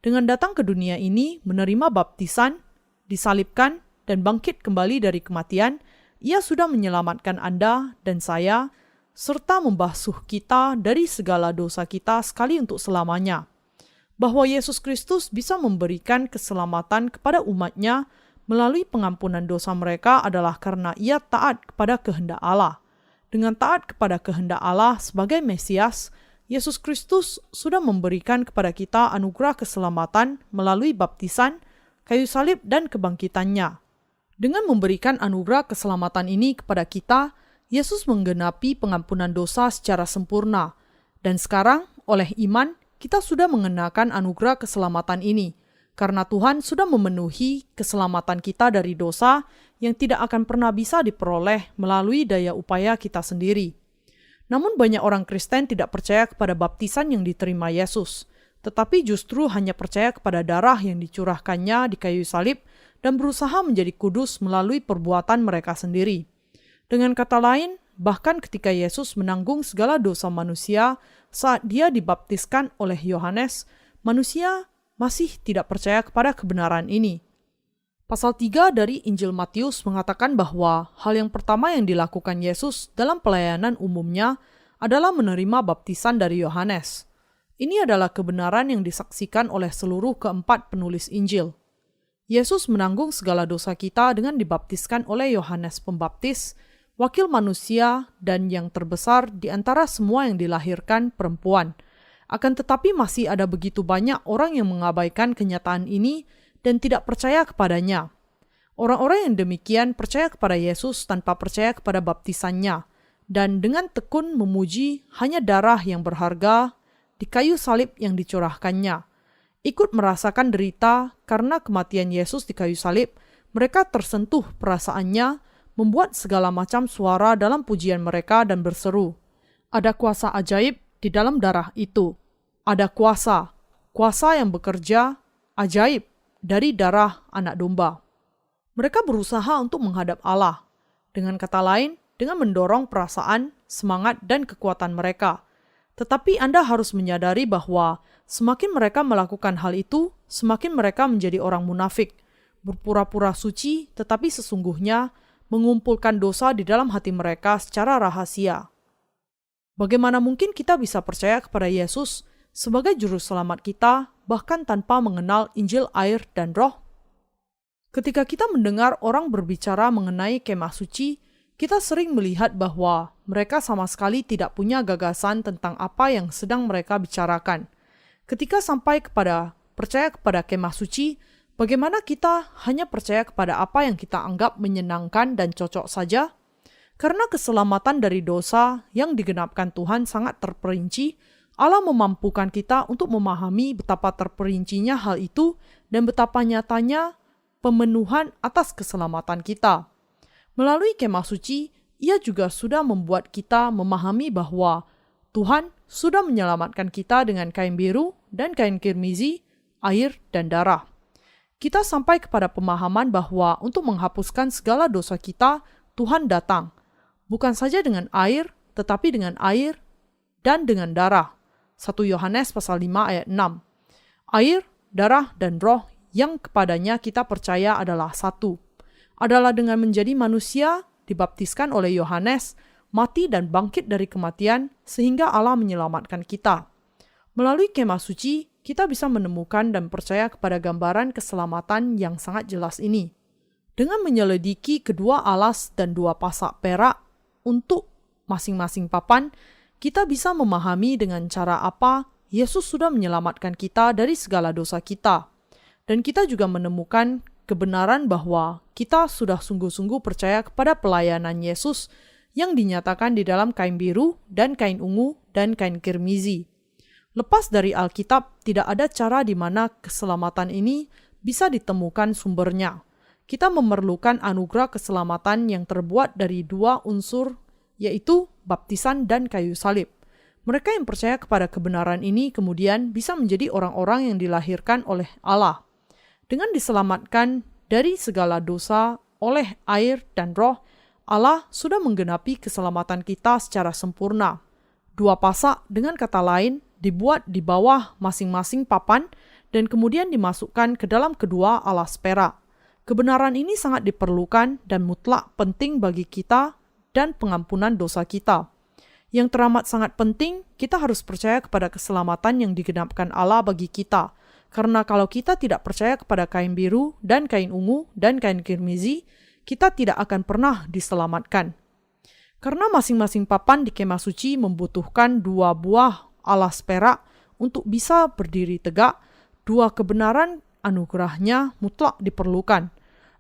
Dengan datang ke dunia ini, menerima baptisan, disalibkan, dan bangkit kembali dari kematian, Ia sudah menyelamatkan Anda dan saya, serta membasuh kita dari segala dosa kita sekali untuk selamanya. Bahwa Yesus Kristus bisa memberikan keselamatan kepada umat-Nya melalui pengampunan dosa mereka adalah karena Ia taat kepada kehendak Allah. Dengan taat kepada kehendak Allah sebagai Mesias, Yesus Kristus sudah memberikan kepada kita anugerah keselamatan melalui baptisan, kayu salib, dan kebangkitannya. Dengan memberikan anugerah keselamatan ini kepada kita, Yesus menggenapi pengampunan dosa secara sempurna, dan sekarang oleh iman kita sudah mengenakan anugerah keselamatan ini, karena Tuhan sudah memenuhi keselamatan kita dari dosa yang tidak akan pernah bisa diperoleh melalui daya upaya kita sendiri. Namun banyak orang Kristen tidak percaya kepada baptisan yang diterima Yesus, tetapi justru hanya percaya kepada darah yang dicurahkannya di kayu salib dan berusaha menjadi kudus melalui perbuatan mereka sendiri. Dengan kata lain, bahkan ketika Yesus menanggung segala dosa manusia saat Dia dibaptiskan oleh Yohanes, manusia masih tidak percaya kepada kebenaran ini. Pasal 3 dari Injil Matius mengatakan bahwa hal yang pertama yang dilakukan Yesus dalam pelayanan umumnya adalah menerima baptisan dari Yohanes. Ini adalah kebenaran yang disaksikan oleh seluruh keempat penulis Injil. Yesus menanggung segala dosa kita dengan dibaptiskan oleh Yohanes Pembaptis, wakil manusia dan yang terbesar di antara semua yang dilahirkan perempuan. Akan tetapi masih ada begitu banyak orang yang mengabaikan kenyataan ini dan tidak percaya kepadanya. Orang-orang yang demikian percaya kepada Yesus tanpa percaya kepada baptisannya, dan dengan tekun memuji hanya darah yang berharga di kayu salib yang dicurahkannya. Ikut merasakan derita karena kematian Yesus di kayu salib, mereka tersentuh perasaannya, membuat segala macam suara dalam pujian mereka dan berseru, "Ada kuasa ajaib di dalam darah itu. Ada kuasa yang bekerja ajaib dari darah anak domba." Mereka berusaha untuk menghadap Allah. Dengan kata lain, dengan mendorong perasaan, semangat, dan kekuatan mereka. Tetapi Anda harus menyadari bahwa semakin mereka melakukan hal itu, semakin mereka menjadi orang munafik, berpura-pura suci, tetapi sesungguhnya mengumpulkan dosa di dalam hati mereka secara rahasia. Bagaimana mungkin kita bisa percaya kepada Yesus sebagai juru selamat kita, bahkan tanpa mengenal Injil, air, dan Roh? Ketika kita mendengar orang berbicara mengenai kemah suci, kita sering melihat bahwa mereka sama sekali tidak punya gagasan tentang apa yang sedang mereka bicarakan. Ketika sampai kepada percaya kepada kemah suci, bagaimana kita hanya percaya kepada apa yang kita anggap menyenangkan dan cocok saja? Karena keselamatan dari dosa yang digenapkan Tuhan sangat terperinci, Allah memampukan kita untuk memahami betapa terperincinya hal itu dan betapa nyatanya pemenuhan atas keselamatan kita. Melalui kemah suci, Ia juga sudah membuat kita memahami bahwa Tuhan sudah menyelamatkan kita dengan kain biru dan kain kirmizi, air, dan darah. Kita sampai kepada pemahaman bahwa untuk menghapuskan segala dosa kita, Tuhan datang. Bukan saja dengan air, tetapi dengan air dan dengan darah. 1 Yohanes pasal 5 ayat 6. Air, darah, dan roh yang kepadanya kita percaya adalah satu. Adalah dengan menjadi manusia, dibaptiskan oleh Yohanes, mati dan bangkit dari kematian, sehingga Allah menyelamatkan kita. Melalui kemah suci, kita bisa menemukan dan percaya kepada gambaran keselamatan yang sangat jelas ini. Dengan menyelidiki kedua alas dan dua pasak perak untuk masing-masing papan, kita bisa memahami dengan cara apa Yesus sudah menyelamatkan kita dari segala dosa kita. Dan kita juga menemukan kebenaran bahwa kita sudah sungguh-sungguh percaya kepada pelayanan Yesus yang dinyatakan di dalam kain biru dan kain ungu dan kain kirmizi. Lepas dari Alkitab, tidak ada cara di mana keselamatan ini bisa ditemukan sumbernya. Kita memerlukan anugerah keselamatan yang terbuat dari dua unsur, yaitu baptisan dan kayu salib. Mereka yang percaya kepada kebenaran ini kemudian bisa menjadi orang-orang yang dilahirkan oleh Allah. Dengan diselamatkan dari segala dosa oleh air dan roh, Allah sudah menggenapi keselamatan kita secara sempurna. Dua pasak, dengan kata lain, dibuat di bawah masing-masing papan dan kemudian dimasukkan ke dalam kedua alas perak. Kebenaran ini sangat diperlukan dan mutlak penting bagi kita dan pengampunan dosa kita. Yang teramat sangat penting, kita harus percaya kepada keselamatan yang digenapkan Allah bagi kita. Karena kalau kita tidak percaya kepada kain biru dan kain ungu dan kain kirmizi, kita tidak akan pernah diselamatkan. Karena masing-masing papan di kemah suci membutuhkan dua buah alas perak untuk bisa berdiri tegak, dua kebenaran anugerahnya mutlak diperlukan.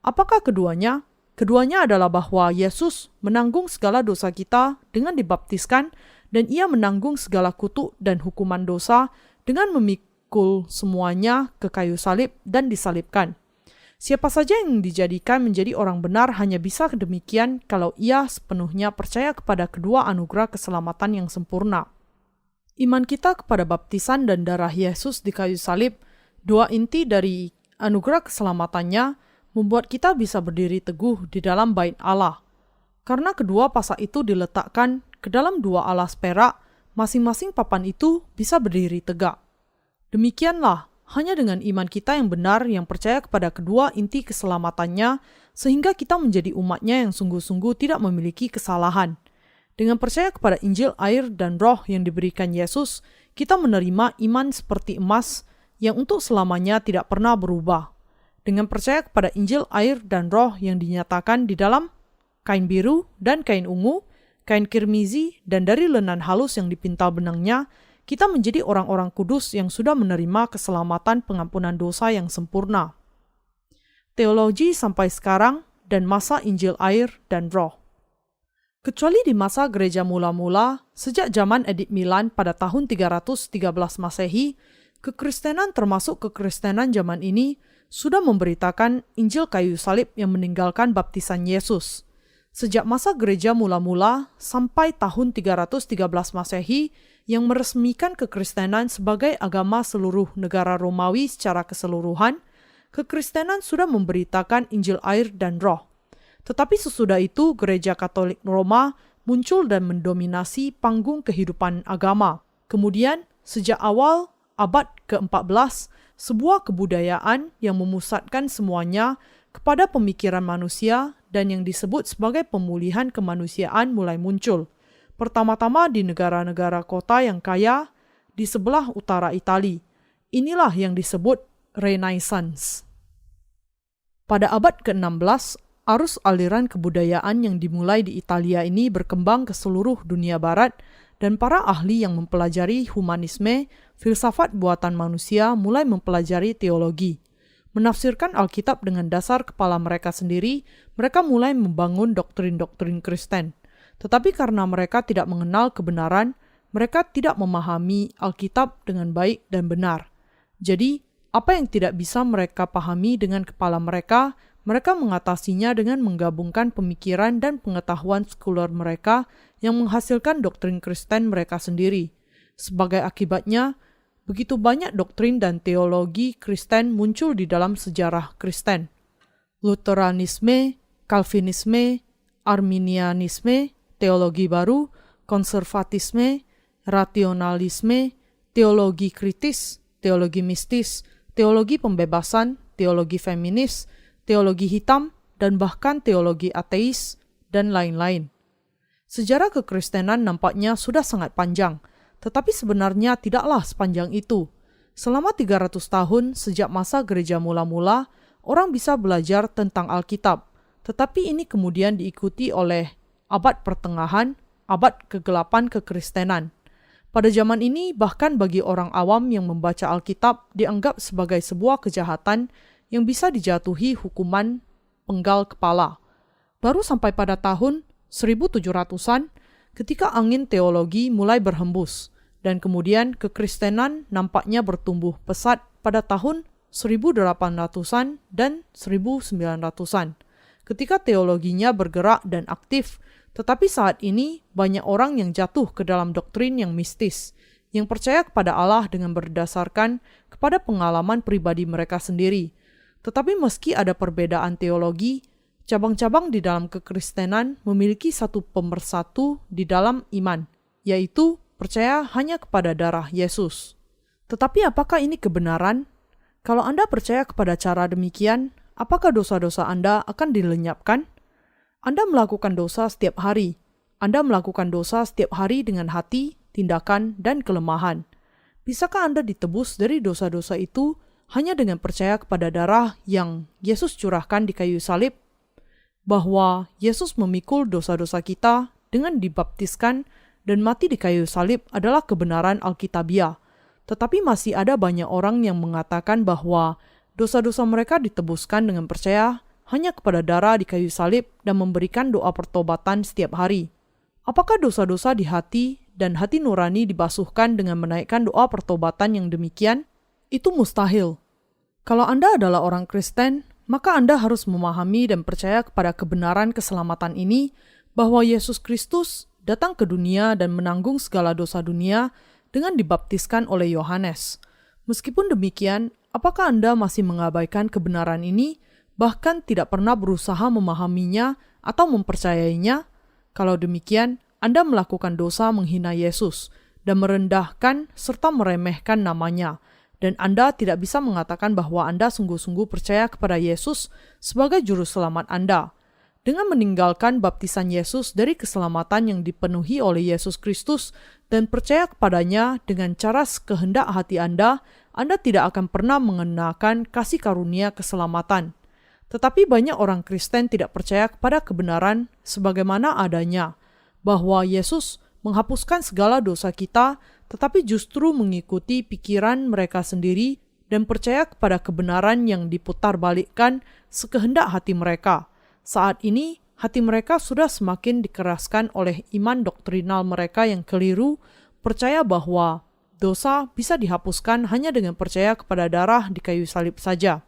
Apakah keduanya? Keduanya adalah bahwa Yesus menanggung segala dosa kita dengan dibaptiskan dan Ia menanggung segala kutuk dan hukuman dosa dengan memikul semuanya ke kayu salib dan disalibkan. Siapa saja yang dijadikan menjadi orang benar hanya bisa demikian kalau ia sepenuhnya percaya kepada kedua anugerah keselamatan yang sempurna. Iman kita kepada baptisan dan darah Yesus di kayu salib, dua inti dari anugerah keselamatannya, membuat kita bisa berdiri teguh di dalam bait Allah. Karena kedua pasak itu diletakkan ke dalam dua alas perak, masing-masing papan itu bisa berdiri tegak. Demikianlah, hanya dengan iman kita yang benar yang percaya kepada kedua inti keselamatannya, sehingga kita menjadi umatnya yang sungguh-sungguh tidak memiliki kesalahan. Dengan percaya kepada Injil, air, dan roh yang diberikan Yesus, kita menerima iman seperti emas yang untuk selamanya tidak pernah berubah. Dengan percaya kepada Injil, air, dan roh yang dinyatakan di dalam kain biru dan kain ungu, kain kirmizi, dan dari lenan halus yang dipintal benangnya, kita menjadi orang-orang kudus yang sudah menerima keselamatan pengampunan dosa yang sempurna. teologi sampai sekarang, dan masa Injil air dan Roh. Kecuali di masa gereja mula-mula, sejak zaman Edit Milan pada tahun 313 Masehi, kekristenan termasuk kekristenan zaman ini sudah memberitakan Injil kayu salib yang meninggalkan baptisan Yesus. Sejak masa gereja mula-mula sampai tahun 313 Masehi yang meresmikan kekristenan sebagai agama seluruh negara Romawi secara keseluruhan, kekristenan sudah memberitakan Injil air dan Roh. Tetapi sesudah itu gereja Katolik Roma muncul dan mendominasi panggung kehidupan agama. Kemudian, sejak awal abad ke-14, sebuah kebudayaan yang memusatkan semuanya kepada pemikiran manusia dan yang disebut sebagai pemulihan kemanusiaan mulai muncul. Pertama-tama di negara-negara kota yang kaya di sebelah utara Italia. Inilah yang disebut Renaissance. Pada abad ke-16, arus aliran kebudayaan yang dimulai di Italia ini berkembang ke seluruh dunia barat dan para ahli yang mempelajari humanisme, filsafat buatan manusia mulai mempelajari teologi. Menafsirkan Alkitab dengan dasar kepala mereka sendiri, mereka mulai membangun doktrin-doktrin Kristen. Tetapi karena mereka tidak mengenal kebenaran, mereka tidak memahami Alkitab dengan baik dan benar. Jadi, apa yang tidak bisa mereka pahami dengan kepala mereka, mereka mengatasinya dengan menggabungkan pemikiran dan pengetahuan sekuler mereka yang menghasilkan doktrin Kristen mereka sendiri. Sebagai akibatnya, begitu banyak doktrin dan teologi Kristen muncul di dalam sejarah Kristen. Lutheranisme, Calvinisme, Arminianisme, teologi baru, konservatisme, rasionalisme, teologi kritis, teologi mistis, teologi pembebasan, teologi feminis, teologi hitam, dan bahkan teologi ateis, dan lain-lain. Sejarah kekristenan nampaknya sudah sangat panjang, tetapi sebenarnya tidaklah sepanjang itu. Selama 300 tahun sejak masa gereja mula-mula, orang bisa belajar tentang Alkitab, tetapi ini kemudian diikuti oleh abad pertengahan, abad kegelapan kekristenan. Pada zaman ini, bahkan bagi orang awam yang membaca Alkitab dianggap sebagai sebuah kejahatan yang bisa dijatuhi hukuman penggal kepala. Baru sampai pada tahun 1700-an, ketika angin teologi mulai berhembus, dan kemudian kekristenan nampaknya bertumbuh pesat pada tahun 1800-an dan 1900-an, ketika teologinya bergerak dan aktif. Tetapi saat ini banyak orang yang jatuh ke dalam doktrin yang mistis, yang percaya kepada Allah dengan berdasarkan kepada pengalaman pribadi mereka sendiri. Tetapi meski ada perbedaan teologi, cabang-cabang di dalam kekristenan memiliki satu pemersatu di dalam iman, yaitu percaya hanya kepada darah Yesus. Tetapi apakah ini kebenaran? Kalau Anda percaya kepada cara demikian, apakah dosa-dosa Anda akan dilenyapkan? Anda melakukan dosa setiap hari. Anda melakukan dosa setiap hari dengan hati, tindakan, dan kelemahan. Bisakah Anda ditebus dari dosa-dosa itu hanya dengan percaya kepada darah yang Yesus curahkan di kayu salib? Bahwa Yesus memikul dosa-dosa kita dengan dibaptiskan dan mati di kayu salib adalah kebenaran Alkitabiah. Tetapi masih ada banyak orang yang mengatakan bahwa dosa-dosa mereka ditebuskan dengan percaya hanya kepada darah di kayu salib dan memberikan doa pertobatan setiap hari. Apakah dosa-dosa di hati dan hati nurani dibasuhkan dengan menaikkan doa pertobatan yang demikian? Itu mustahil. Kalau Anda adalah orang Kristen, maka Anda harus memahami dan percaya kepada kebenaran keselamatan ini, bahwa Yesus Kristus datang ke dunia dan menanggung segala dosa dunia dengan dibaptiskan oleh Yohanes. Meskipun demikian, apakah Anda masih mengabaikan kebenaran ini, bahkan tidak pernah berusaha memahaminya atau mempercayainya? Kalau demikian, Anda melakukan dosa menghina Yesus dan merendahkan serta meremehkan namanya, dan Anda tidak bisa mengatakan bahwa Anda sungguh-sungguh percaya kepada Yesus sebagai juru selamat Anda. Dengan meninggalkan baptisan Yesus dari keselamatan yang dipenuhi oleh Yesus Kristus dan percaya kepadanya dengan cara sekehendak hati Anda tidak akan pernah mengenakan kasih karunia keselamatan. Tetapi banyak orang Kristen tidak percaya kepada kebenaran sebagaimana adanya, bahwa Yesus menghapuskan segala dosa kita, tetapi justru mengikuti pikiran mereka sendiri dan percaya kepada kebenaran yang diputarbalikkan sekehendak hati mereka. Saat ini, hati mereka sudah semakin dikeraskan oleh iman doktrinal mereka yang keliru, percaya bahwa dosa bisa dihapuskan hanya dengan percaya kepada darah di kayu salib saja.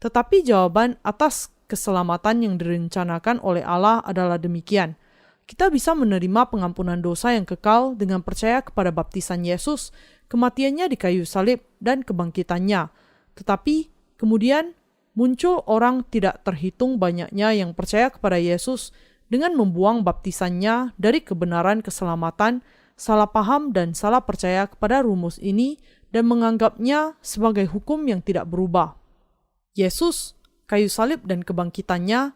Tetapi jawaban atas keselamatan yang direncanakan oleh Allah adalah demikian. Kita bisa menerima pengampunan dosa yang kekal dengan percaya kepada baptisan Yesus, kematiannya di kayu salib, dan kebangkitannya. Tetapi kemudian muncul orang tidak terhitung banyaknya yang percaya kepada Yesus dengan membuang baptisannya dari kebenaran keselamatan, salah paham dan salah percaya kepada rumus ini, dan menganggapnya sebagai hukum yang tidak berubah. Yesus, kayu salib dan kebangkitannya,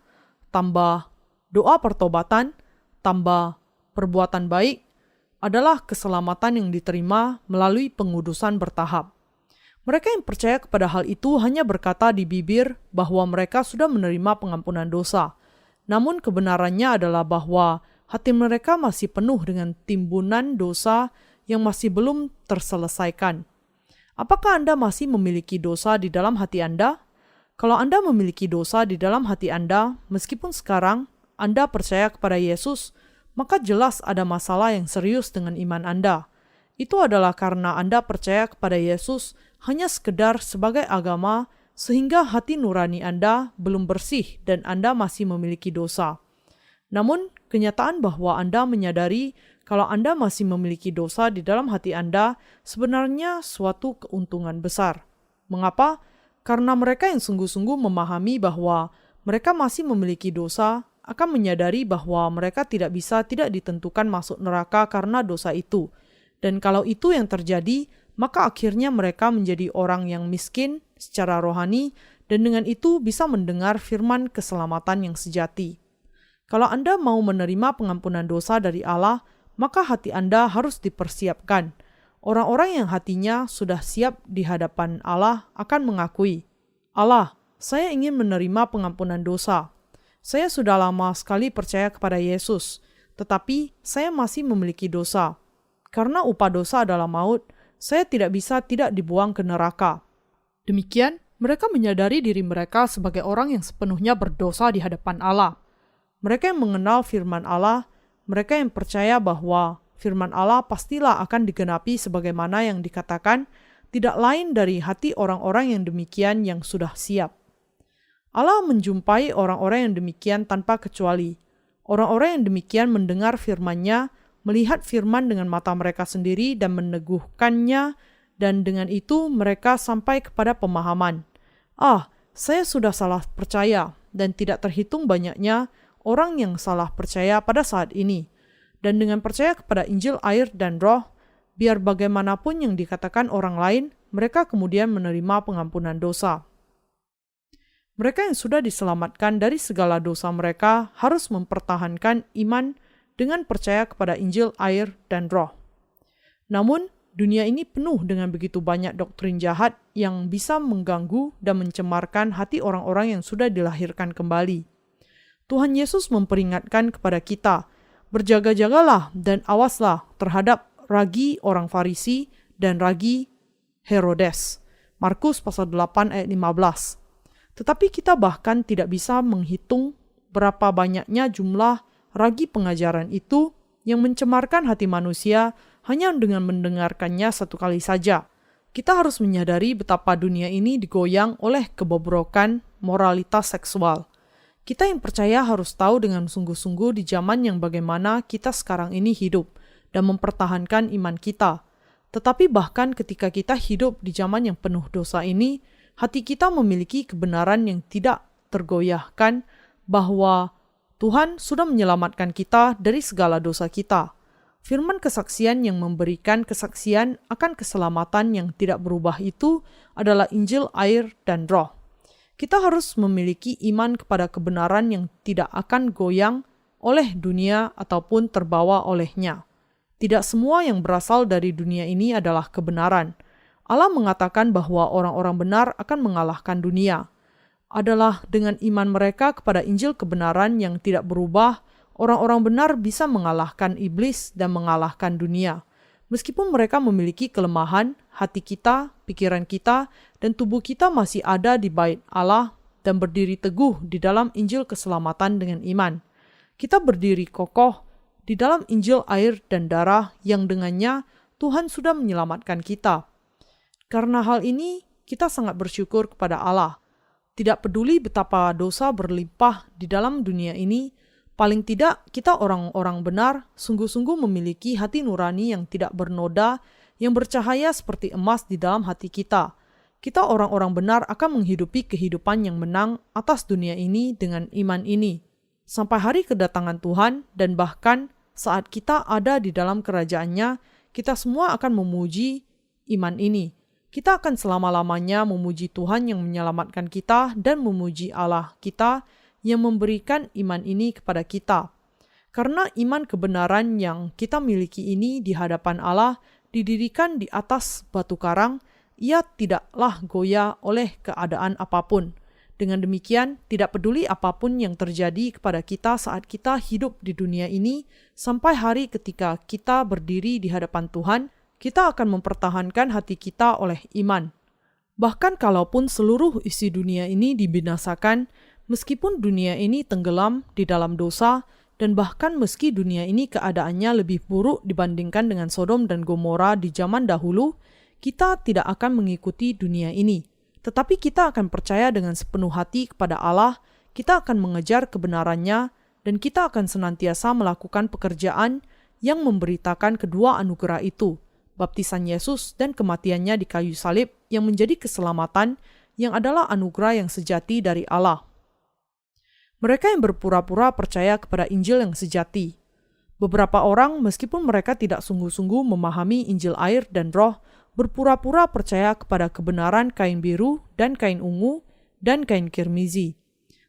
tambah doa pertobatan, tambah perbuatan baik, adalah keselamatan yang diterima melalui pengudusan bertahap. Mereka yang percaya kepada hal itu hanya berkata di bibir bahwa mereka sudah menerima pengampunan dosa. Namun kebenarannya adalah bahwa hati mereka masih penuh dengan timbunan dosa yang masih belum terselesaikan. Apakah Anda masih memiliki dosa di dalam hati Anda? Kalau Anda memiliki dosa di dalam hati Anda, meskipun sekarang Anda percaya kepada Yesus, maka jelas ada masalah yang serius dengan iman Anda. Itu adalah karena Anda percaya kepada Yesus hanya sekedar sebagai agama, sehingga hati nurani Anda belum bersih dan Anda masih memiliki dosa. Namun, kenyataan bahwa Anda menyadari kalau Anda masih memiliki dosa di dalam hati Anda sebenarnya suatu keuntungan besar. Mengapa? Karena mereka yang sungguh-sungguh memahami bahwa mereka masih memiliki dosa akan menyadari bahwa mereka tidak ditentukan masuk neraka karena dosa itu. Dan kalau itu yang terjadi, maka akhirnya mereka menjadi orang yang miskin secara rohani dan dengan itu bisa mendengar firman keselamatan yang sejati. Kalau Anda mau menerima pengampunan dosa dari Allah, maka hati Anda harus dipersiapkan. Orang-orang yang hatinya sudah siap di hadapan Allah akan mengakui, Allah, saya ingin menerima pengampunan dosa. Saya sudah lama sekali percaya kepada Yesus, tetapi saya masih memiliki dosa. Karena upah dosa adalah maut, saya tidak bisa tidak dibuang ke neraka. Demikian, mereka menyadari diri mereka sebagai orang yang sepenuhnya berdosa di hadapan Allah. Mereka yang mengenal firman Allah, mereka yang percaya bahwa firman Allah pastilah akan digenapi sebagaimana yang dikatakan, tidak lain dari hati orang-orang yang demikian yang sudah siap. Allah menjumpai orang-orang yang demikian tanpa kecuali. Orang-orang yang demikian mendengar firman-Nya, melihat firman dengan mata mereka sendiri dan meneguhkannya, dan dengan itu mereka sampai kepada pemahaman. Saya sudah salah percaya, dan tidak terhitung banyaknya orang yang salah percaya pada saat ini. Dan dengan percaya kepada Injil air dan roh, biar bagaimanapun yang dikatakan orang lain, mereka kemudian menerima pengampunan dosa. Mereka yang sudah diselamatkan dari segala dosa mereka harus mempertahankan iman dengan percaya kepada Injil air dan roh. Namun, dunia ini penuh dengan begitu banyak doktrin jahat yang bisa mengganggu dan mencemarkan hati orang-orang yang sudah dilahirkan kembali. Tuhan Yesus memperingatkan kepada kita, berjaga-jagalah dan awaslah terhadap ragi orang Farisi dan ragi Herodes. Markus pasal 8 ayat 15. Tetapi kita bahkan tidak bisa menghitung berapa banyaknya jumlah ragi pengajaran itu yang mencemarkan hati manusia hanya dengan mendengarkannya satu kali saja. Kita harus menyadari betapa dunia ini digoyang oleh kebobrokan moralitas seksual. Kita yang percaya harus tahu dengan sungguh-sungguh di zaman yang bagaimana kita sekarang ini hidup dan mempertahankan iman kita. Tetapi bahkan ketika kita hidup di zaman yang penuh dosa ini, hati kita memiliki kebenaran yang tidak tergoyahkan bahwa Tuhan sudah menyelamatkan kita dari segala dosa kita. Firman kesaksian yang memberikan kesaksian akan keselamatan yang tidak berubah itu adalah Injil air dan roh. Kita harus memiliki iman kepada kebenaran yang tidak akan goyang oleh dunia ataupun terbawa olehnya. Tidak semua yang berasal dari dunia ini adalah kebenaran. Allah mengatakan bahwa orang-orang benar akan mengalahkan dunia. Adalah dengan iman mereka kepada Injil kebenaran yang tidak berubah, orang-orang benar bisa mengalahkan iblis dan mengalahkan dunia. Meskipun mereka memiliki kelemahan, hati kita, pikiran kita, dan tubuh kita masih ada di bait Allah dan berdiri teguh di dalam Injil keselamatan dengan iman. Kita berdiri kokoh di dalam Injil air dan darah yang dengannya Tuhan sudah menyelamatkan kita. Karena hal ini, kita sangat bersyukur kepada Allah. Tidak peduli betapa dosa berlimpah di dalam dunia ini, paling tidak kita orang-orang benar sungguh-sungguh memiliki hati nurani yang tidak bernoda, yang bercahaya seperti emas di dalam hati kita. Kita orang-orang benar akan menghidupi kehidupan yang menang atas dunia ini dengan iman ini. Sampai hari kedatangan Tuhan dan bahkan saat kita ada di dalam kerajaannya, kita semua akan memuji iman ini. Kita akan selama-lamanya memuji Tuhan yang menyelamatkan kita dan memuji Allah kita yang memberikan iman ini kepada kita. Karena iman kebenaran yang kita miliki ini di hadapan Allah didirikan di atas batu karang, ia tidaklah goyah oleh keadaan apapun. Dengan demikian, tidak peduli apapun yang terjadi kepada kita saat kita hidup di dunia ini, sampai hari ketika kita berdiri di hadapan Tuhan, kita akan mempertahankan hati kita oleh iman. Bahkan kalaupun seluruh isi dunia ini dibinasakan, meskipun dunia ini tenggelam di dalam dosa, dan bahkan meski dunia ini keadaannya lebih buruk dibandingkan dengan Sodom dan Gomora di zaman dahulu, kita tidak akan mengikuti dunia ini. Tetapi kita akan percaya dengan sepenuh hati kepada Allah, kita akan mengejar kebenarannya, dan kita akan senantiasa melakukan pekerjaan yang memberitakan kedua anugerah itu, baptisan Yesus dan kematiannya di kayu salib yang menjadi keselamatan yang adalah anugerah yang sejati dari Allah. Mereka yang berpura-pura percaya kepada Injil yang sejati. Beberapa orang, meskipun mereka tidak sungguh-sungguh memahami Injil air dan roh, berpura-pura percaya kepada kebenaran kain biru dan kain ungu dan kain kirmizi.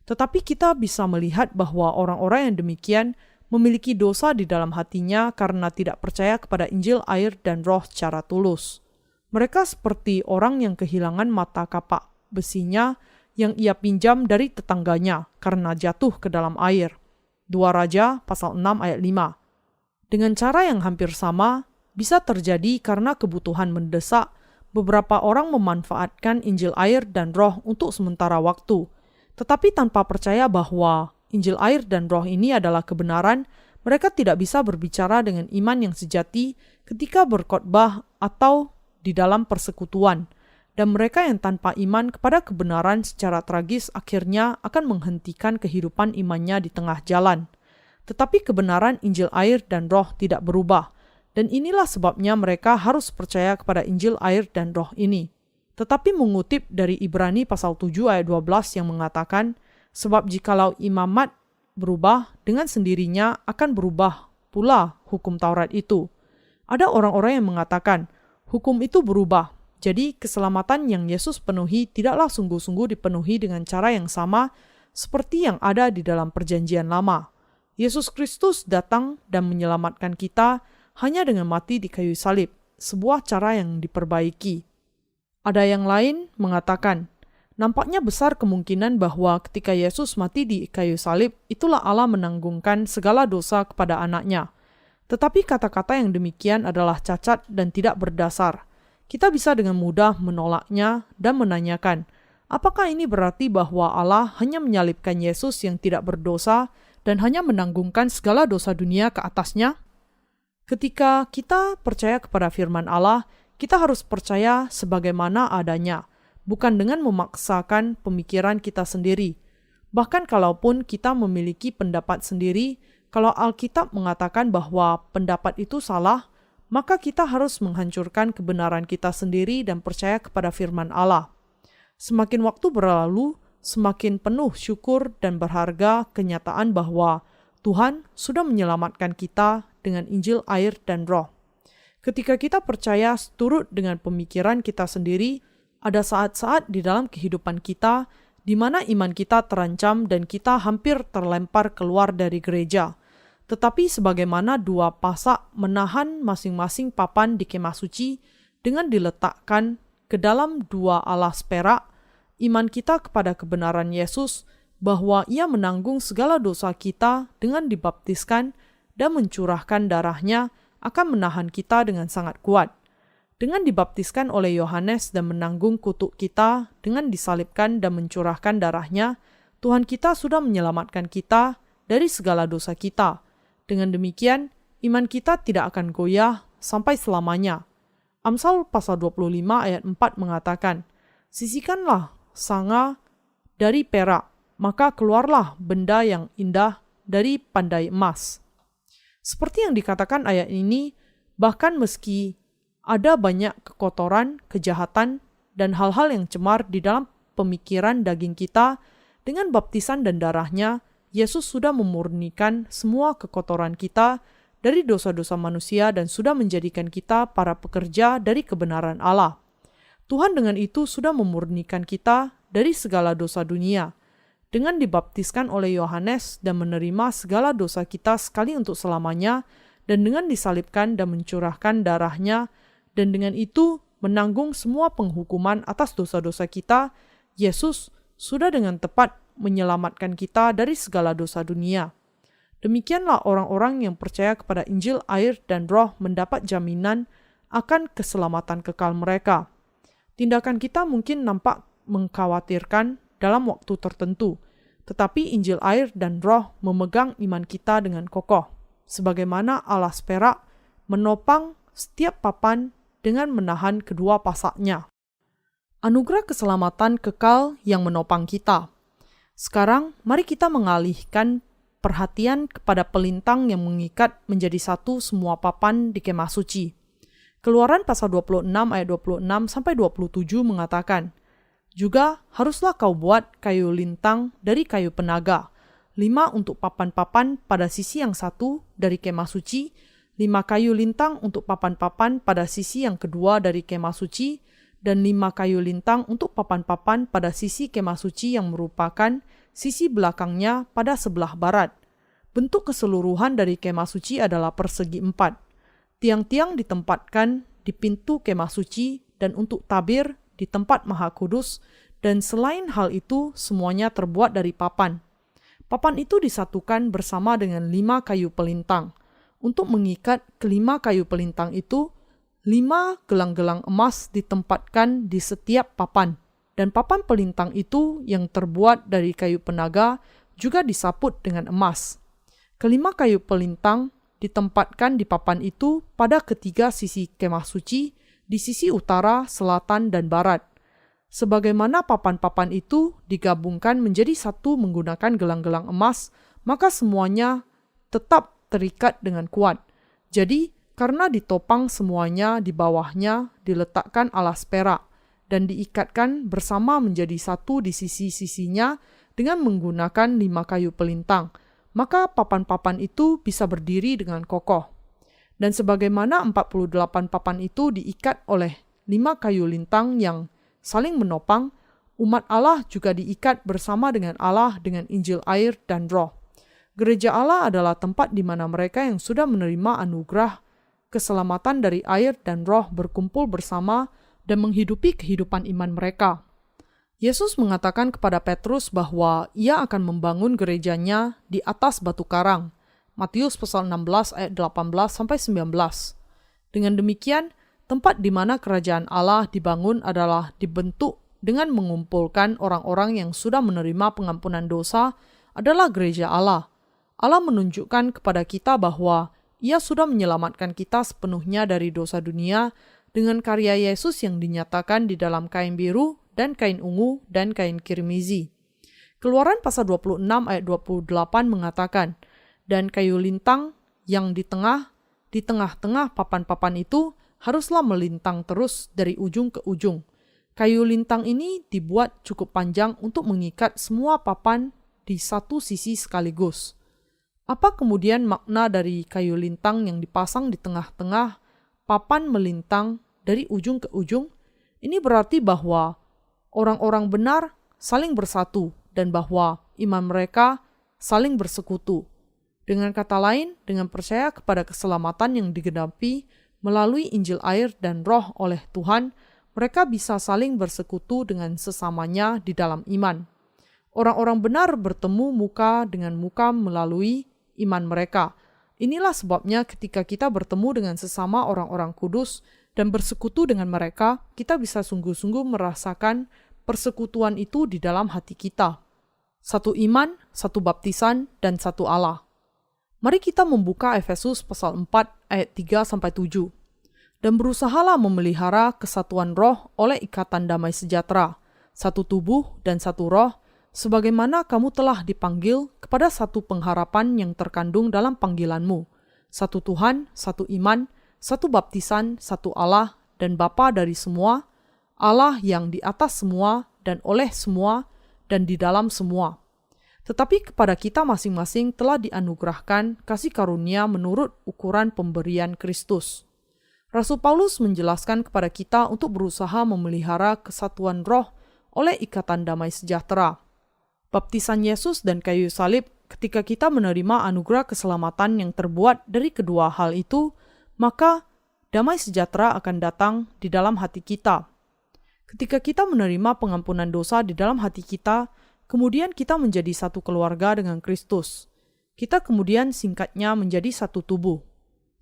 Tetapi kita bisa melihat bahwa orang-orang yang demikian memiliki dosa di dalam hatinya karena tidak percaya kepada Injil air dan roh secara tulus. Mereka seperti orang yang kehilangan mata kapak besinya yang ia pinjam dari tetangganya karena jatuh ke dalam air. 2 Raja pasal 6 ayat 5. Dengan cara yang hampir sama, bisa terjadi karena kebutuhan mendesak, beberapa orang memanfaatkan Injil air dan roh untuk sementara waktu. Tetapi tanpa percaya bahwa Injil air dan roh ini adalah kebenaran, mereka tidak bisa berbicara dengan iman yang sejati ketika berkhotbah atau di dalam persekutuan. Dan mereka yang tanpa iman kepada kebenaran secara tragis akhirnya akan menghentikan kehidupan imannya di tengah jalan. Tetapi kebenaran Injil air dan roh tidak berubah. Dan inilah sebabnya mereka harus percaya kepada Injil air dan roh ini. Tetapi mengutip dari Ibrani pasal 7 ayat 12 yang mengatakan, sebab jikalau imamat berubah, dengan sendirinya akan berubah pula hukum Taurat itu. Ada orang-orang yang mengatakan, hukum itu berubah. Jadi keselamatan yang Yesus penuhi tidaklah sungguh-sungguh dipenuhi dengan cara yang sama seperti yang ada di dalam perjanjian lama. Yesus Kristus datang dan menyelamatkan kita hanya dengan mati di kayu salib, sebuah cara yang diperbaiki. Ada yang lain mengatakan, nampaknya besar kemungkinan bahwa ketika Yesus mati di kayu salib, itulah Allah menanggungkan segala dosa kepada anaknya. Tetapi kata-kata yang demikian adalah cacat dan tidak berdasar. Kita bisa dengan mudah menolaknya dan menanyakan, apakah ini berarti bahwa Allah hanya menyalibkan Yesus yang tidak berdosa dan hanya menanggungkan segala dosa dunia ke atasnya? Ketika kita percaya kepada firman Allah, kita harus percaya sebagaimana adanya, bukan dengan memaksakan pemikiran kita sendiri. Bahkan kalaupun kita memiliki pendapat sendiri, kalau Alkitab mengatakan bahwa pendapat itu salah, maka kita harus menghancurkan kebenaran kita sendiri dan percaya kepada firman Allah. Semakin waktu berlalu, semakin penuh syukur dan berharga kenyataan bahwa Tuhan sudah menyelamatkan kita dengan Injil air dan roh. Ketika kita percaya seturut dengan pemikiran kita sendiri, ada saat-saat di dalam kehidupan kita di mana iman kita terancam dan kita hampir terlempar keluar dari gereja. Tetapi sebagaimana dua pasak menahan masing-masing papan di kemah suci dengan diletakkan ke dalam dua alas perak, iman kita kepada kebenaran Yesus bahwa Ia menanggung segala dosa kita dengan dibaptiskan dan mencurahkan darahnya akan menahan kita dengan sangat kuat. Dengan dibaptiskan oleh Yohanes dan menanggung kutuk kita, dengan disalibkan dan mencurahkan darahnya, Tuhan kita sudah menyelamatkan kita dari segala dosa kita. Dengan demikian, iman kita tidak akan goyah sampai selamanya. Amsal pasal 25 ayat 4 mengatakan, "Sisihkanlah sanga dari perak, maka keluarlah benda yang indah dari pandai emas." Seperti yang dikatakan ayat ini, bahkan meski ada banyak kekotoran, kejahatan, dan hal-hal yang cemar di dalam pemikiran daging kita, dengan baptisan dan darahnya, Yesus sudah memurnikan semua kekotoran kita dari dosa-dosa manusia dan sudah menjadikan kita para pekerja dari kebenaran Allah. Tuhan dengan itu sudah memurnikan kita dari segala dosa dunia. Dengan dibaptiskan oleh Yohanes dan menerima segala dosa kita sekali untuk selamanya, dan dengan disalibkan dan mencurahkan darahnya, dan dengan itu menanggung semua penghukuman atas dosa-dosa kita, Yesus sudah dengan tepat menyelamatkan kita dari segala dosa dunia. Demikianlah orang-orang yang percaya kepada Injil, air, dan Roh mendapat jaminan akan keselamatan kekal mereka. Tindakan kita mungkin nampak mengkhawatirkan dalam waktu tertentu, tetapi Injil, air, dan Roh memegang iman kita dengan kokoh, sebagaimana alas perak menopang setiap papan dengan menahan kedua pasaknya. Anugerah keselamatan kekal yang menopang kita. Sekarang, mari kita mengalihkan perhatian kepada pelintang yang mengikat menjadi satu semua papan di kemah suci. Keluaran pasal 26 ayat 26 sampai 27 mengatakan, "Juga haruslah kau buat kayu lintang dari kayu penaga, 5 untuk papan-papan pada sisi yang satu dari kemah suci, 5 kayu lintang untuk papan-papan pada sisi yang kedua dari kemah suci, dan 5 kayu lintang untuk papan-papan pada sisi kemah suci yang merupakan sisi belakangnya pada sebelah barat. Bentuk keseluruhan dari kemah suci adalah persegi 4. Tiang-tiang ditempatkan di pintu kemah suci dan untuk tabir di tempat maha kudus, dan selain hal itu semuanya terbuat dari papan. Papan itu disatukan bersama dengan 5 kayu pelintang. Untuk mengikat kelima kayu pelintang itu, 5 gelang-gelang emas ditempatkan di setiap papan, dan papan pelintang itu yang terbuat dari kayu penaga juga disaput dengan emas. Kelima kayu pelintang ditempatkan di papan itu pada ketiga sisi kemah suci, di sisi utara, selatan, dan barat. Sebagaimana papan-papan itu digabungkan menjadi satu menggunakan gelang-gelang emas, maka semuanya tetap terikat dengan kuat. Jadi, karena ditopang semuanya di bawahnya diletakkan alas perak dan diikatkan bersama menjadi satu di sisi-sisinya dengan menggunakan 5 kayu pelintang, maka papan-papan itu bisa berdiri dengan kokoh. Dan sebagaimana 48 papan itu diikat oleh 5 kayu lintang yang saling menopang, umat Allah juga diikat bersama dengan Allah dengan Injil, air, dan Roh. Gereja Allah adalah tempat di mana mereka yang sudah menerima anugerah keselamatan dari air dan Roh berkumpul bersama dan menghidupi kehidupan iman mereka. Yesus mengatakan kepada Petrus bahwa ia akan membangun gerejanya di atas batu karang. Matius pasal 16 ayat 18-19. Dengan demikian, tempat di mana kerajaan Allah dibangun adalah dibentuk dengan mengumpulkan orang-orang yang sudah menerima pengampunan dosa adalah gereja Allah. Allah menunjukkan kepada kita bahwa Ia sudah menyelamatkan kita sepenuhnya dari dosa dunia dengan karya Yesus yang dinyatakan di dalam kain biru dan kain ungu dan kain kirmizi. Keluaran pasal 26 ayat 28 mengatakan, "Dan kayu lintang yang di tengah-tengah papan-papan itu haruslah melintang terus dari ujung ke ujung. Kayu lintang ini dibuat cukup panjang untuk mengikat semua papan di satu sisi sekaligus." Apa kemudian makna dari kayu lintang yang dipasang di tengah-tengah papan melintang dari ujung ke ujung? Ini berarti bahwa orang-orang benar saling bersatu dan bahwa iman mereka saling bersekutu. Dengan kata lain, dengan percaya kepada keselamatan yang digenapi melalui Injil, air, dan Roh oleh Tuhan, mereka bisa saling bersekutu dengan sesamanya di dalam iman. Orang-orang benar bertemu muka dengan muka melalui iman mereka. Inilah sebabnya ketika kita bertemu dengan sesama orang-orang kudus dan bersekutu dengan mereka, kita bisa sungguh-sungguh merasakan persekutuan itu di dalam hati kita. Satu iman, satu baptisan, dan satu Allah. Mari kita membuka Efesus pasal 4 ayat 3-7. Dan berusahalah memelihara kesatuan roh oleh ikatan damai sejahtera, satu tubuh dan satu roh, sebagaimana kamu telah dipanggil kepada satu pengharapan yang terkandung dalam panggilanmu, satu Tuhan, satu iman, satu baptisan, satu Allah dan Bapa dari semua, Allah yang di atas semua dan oleh semua dan di dalam semua. Tetapi kepada kita masing-masing telah dianugerahkan kasih karunia menurut ukuran pemberian Kristus. Rasul Paulus menjelaskan kepada kita untuk berusaha memelihara kesatuan roh oleh ikatan damai sejahtera. Baptisan Yesus dan kayu salib, ketika kita menerima anugerah keselamatan yang terbuat dari kedua hal itu, maka damai sejahtera akan datang di dalam hati kita. Ketika kita menerima pengampunan dosa di dalam hati kita, kemudian kita menjadi satu keluarga dengan Kristus. Kita kemudian singkatnya menjadi satu tubuh,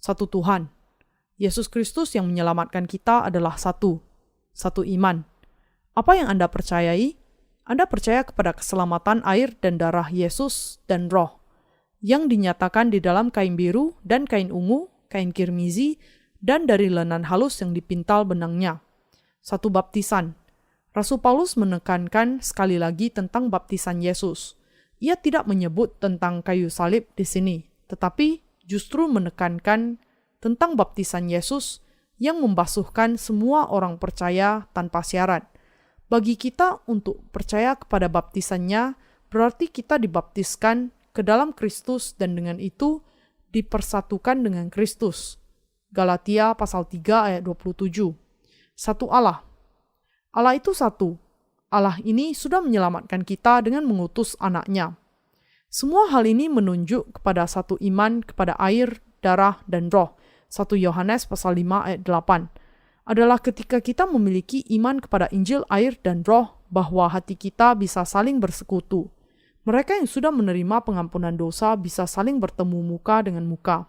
satu Tuhan. Yesus Kristus yang menyelamatkan kita adalah satu iman. Apa yang Anda percayai? Anda percaya kepada keselamatan air dan darah Yesus dan Roh, yang dinyatakan di dalam kain biru dan kain ungu, kain kirmizi, dan dari lenan halus yang dipintal benangnya. Satu baptisan. Rasul Paulus menekankan sekali lagi tentang baptisan Yesus. Ia tidak menyebut tentang kayu salib di sini, tetapi justru menekankan tentang baptisan Yesus yang membasuhkan semua orang percaya tanpa syarat. Bagi kita untuk percaya kepada baptisannya, berarti kita dibaptiskan ke dalam Kristus dan dengan itu dipersatukan dengan Kristus. Galatia pasal 3 ayat 27. Satu Allah. Allah itu satu. Allah ini sudah menyelamatkan kita dengan mengutus anaknya. Semua hal ini menunjuk kepada satu iman kepada air, darah, dan roh. 1 Yohanes pasal 5 ayat 8. Adalah ketika kita memiliki iman kepada Injil, air, dan roh, bahwa hati kita bisa saling bersekutu. Mereka yang sudah menerima pengampunan dosa bisa saling bertemu muka dengan muka.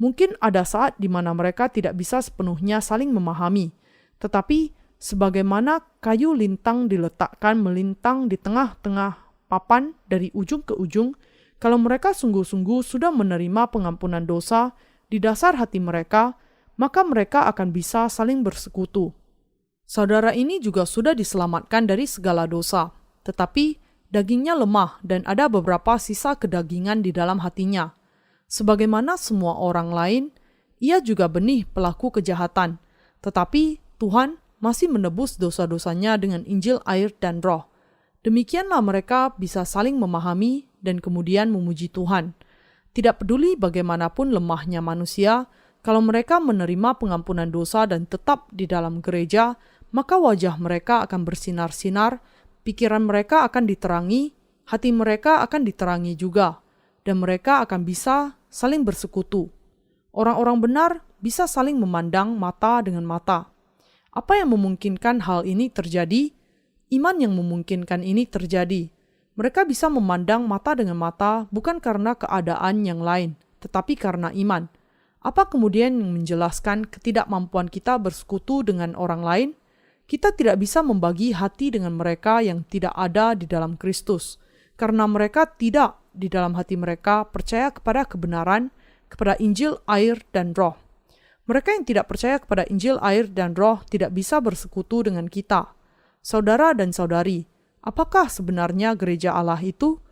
Mungkin ada saat di mana mereka tidak bisa sepenuhnya saling memahami, tetapi sebagaimana kayu lintang diletakkan melintang di tengah-tengah papan dari ujung ke ujung, kalau mereka sungguh-sungguh sudah menerima pengampunan dosa di dasar hati mereka, maka mereka akan bisa saling bersekutu. Saudara ini juga sudah diselamatkan dari segala dosa, tetapi dagingnya lemah dan ada beberapa sisa kedagingan di dalam hatinya. Sebagaimana semua orang lain, ia juga benih pelaku kejahatan, tetapi Tuhan masih menebus dosa-dosanya dengan Injil, air, dan roh. Demikianlah mereka bisa saling memahami dan kemudian memuji Tuhan. Tidak peduli bagaimanapun lemahnya manusia, kalau mereka menerima pengampunan dosa dan tetap di dalam gereja, maka wajah mereka akan bersinar-sinar, pikiran mereka akan diterangi, hati mereka akan diterangi juga, dan mereka akan bisa saling bersekutu. Orang-orang benar bisa saling memandang mata dengan mata. Apa yang memungkinkan hal ini terjadi? Iman yang memungkinkan ini terjadi. Mereka bisa memandang mata dengan mata bukan karena keadaan yang lain, tetapi karena iman. Apa kemudian yang menjelaskan ketidakmampuan kita bersekutu dengan orang lain? Kita tidak bisa membagi hati dengan mereka yang tidak ada di dalam Kristus, karena mereka tidak di dalam hati mereka percaya kepada kebenaran, kepada Injil, air, dan roh. Mereka yang tidak percaya kepada Injil, air, dan roh tidak bisa bersekutu dengan kita. Saudara dan saudari, apakah sebenarnya gereja Allah itu?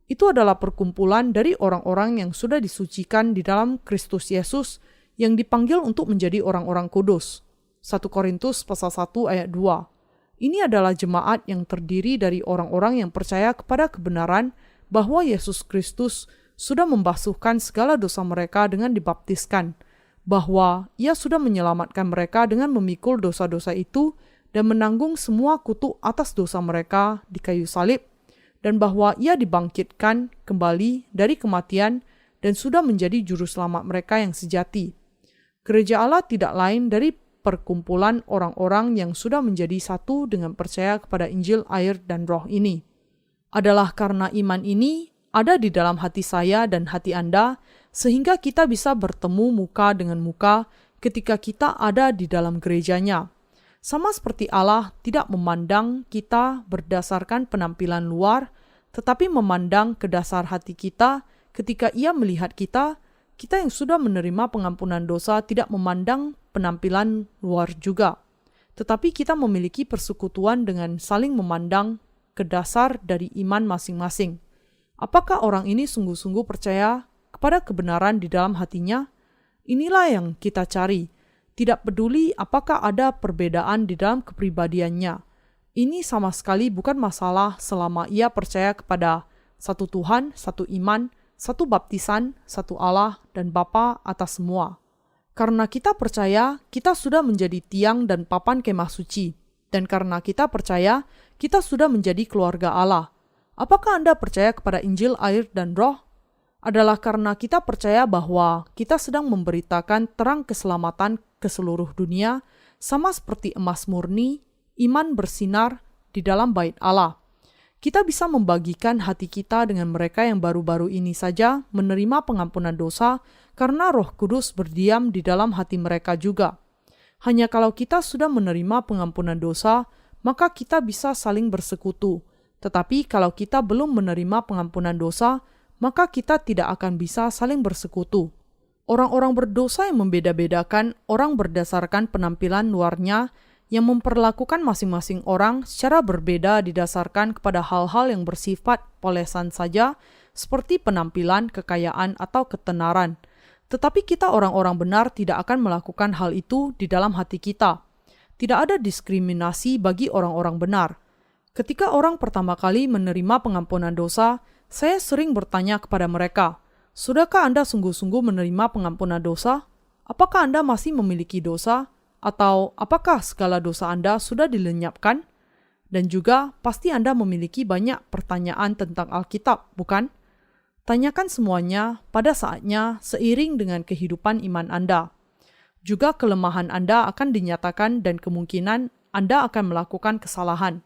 Itu adalah perkumpulan dari orang-orang yang sudah disucikan di dalam Kristus Yesus yang dipanggil untuk menjadi orang-orang kudus. 1 Korintus pasal 1 ayat 2. Ini adalah jemaat yang terdiri dari orang-orang yang percaya kepada kebenaran bahwa Yesus Kristus sudah membasuhkan segala dosa mereka dengan dibaptiskan, bahwa Ia sudah menyelamatkan mereka dengan memikul dosa-dosa itu dan menanggung semua kutuk atas dosa mereka di kayu salib, dan bahwa Ia dibangkitkan kembali dari kematian dan sudah menjadi juru selamat mereka yang sejati. Gereja Allah tidak lain dari perkumpulan orang-orang yang sudah menjadi satu dengan percaya kepada Injil, air, dan roh ini. Adalah karena iman ini ada di dalam hati saya dan hati Anda, sehingga kita bisa bertemu muka dengan muka ketika kita ada di dalam gerejanya. Sama seperti Allah tidak memandang kita berdasarkan penampilan luar, tetapi memandang ke dasar hati kita ketika Ia melihat kita yang sudah menerima pengampunan dosa tidak memandang penampilan luar juga. Tetapi kita memiliki persekutuan dengan saling memandang ke dasar dari iman masing-masing. Apakah orang ini sungguh-sungguh percaya kepada kebenaran di dalam hatinya? Inilah yang kita cari. Tidak peduli apakah ada perbedaan di dalam kepribadiannya. Ini sama sekali bukan masalah selama ia percaya kepada satu Tuhan, satu iman, satu baptisan, satu Allah, dan Bapa atas semua. Karena kita percaya, kita sudah menjadi tiang dan papan kemah suci. Dan karena kita percaya, kita sudah menjadi keluarga Allah. Apakah Anda percaya kepada Injil, air, dan Roh? Adalah karena kita percaya bahwa kita sedang memberitakan terang keselamatan ke seluruh dunia, sama seperti emas murni, iman bersinar di dalam bait Allah. Kita bisa membagikan hati kita dengan mereka yang baru-baru ini saja menerima pengampunan dosa karena Roh Kudus berdiam di dalam hati mereka juga. Hanya kalau kita sudah menerima pengampunan dosa, maka kita bisa saling bersekutu. Tetapi kalau kita belum menerima pengampunan dosa, maka kita tidak akan bisa saling bersekutu. Orang-orang berdosa yang membeda-bedakan orang berdasarkan penampilan luarnya, yang memperlakukan masing-masing orang secara berbeda didasarkan kepada hal-hal yang bersifat polesan saja, seperti penampilan, kekayaan, atau ketenaran. Tetapi kita orang-orang benar tidak akan melakukan hal itu di dalam hati kita. Tidak ada diskriminasi bagi orang-orang benar. Ketika orang pertama kali menerima pengampunan dosa, saya sering bertanya kepada mereka, "Sudahkah Anda sungguh-sungguh menerima pengampunan dosa? Apakah Anda masih memiliki dosa? Atau apakah segala dosa Anda sudah dilenyapkan?" Dan juga pasti Anda memiliki banyak pertanyaan tentang Alkitab, bukan? Tanyakan semuanya pada saatnya seiring dengan kehidupan iman Anda. Juga kelemahan Anda akan dinyatakan dan kemungkinan Anda akan melakukan kesalahan.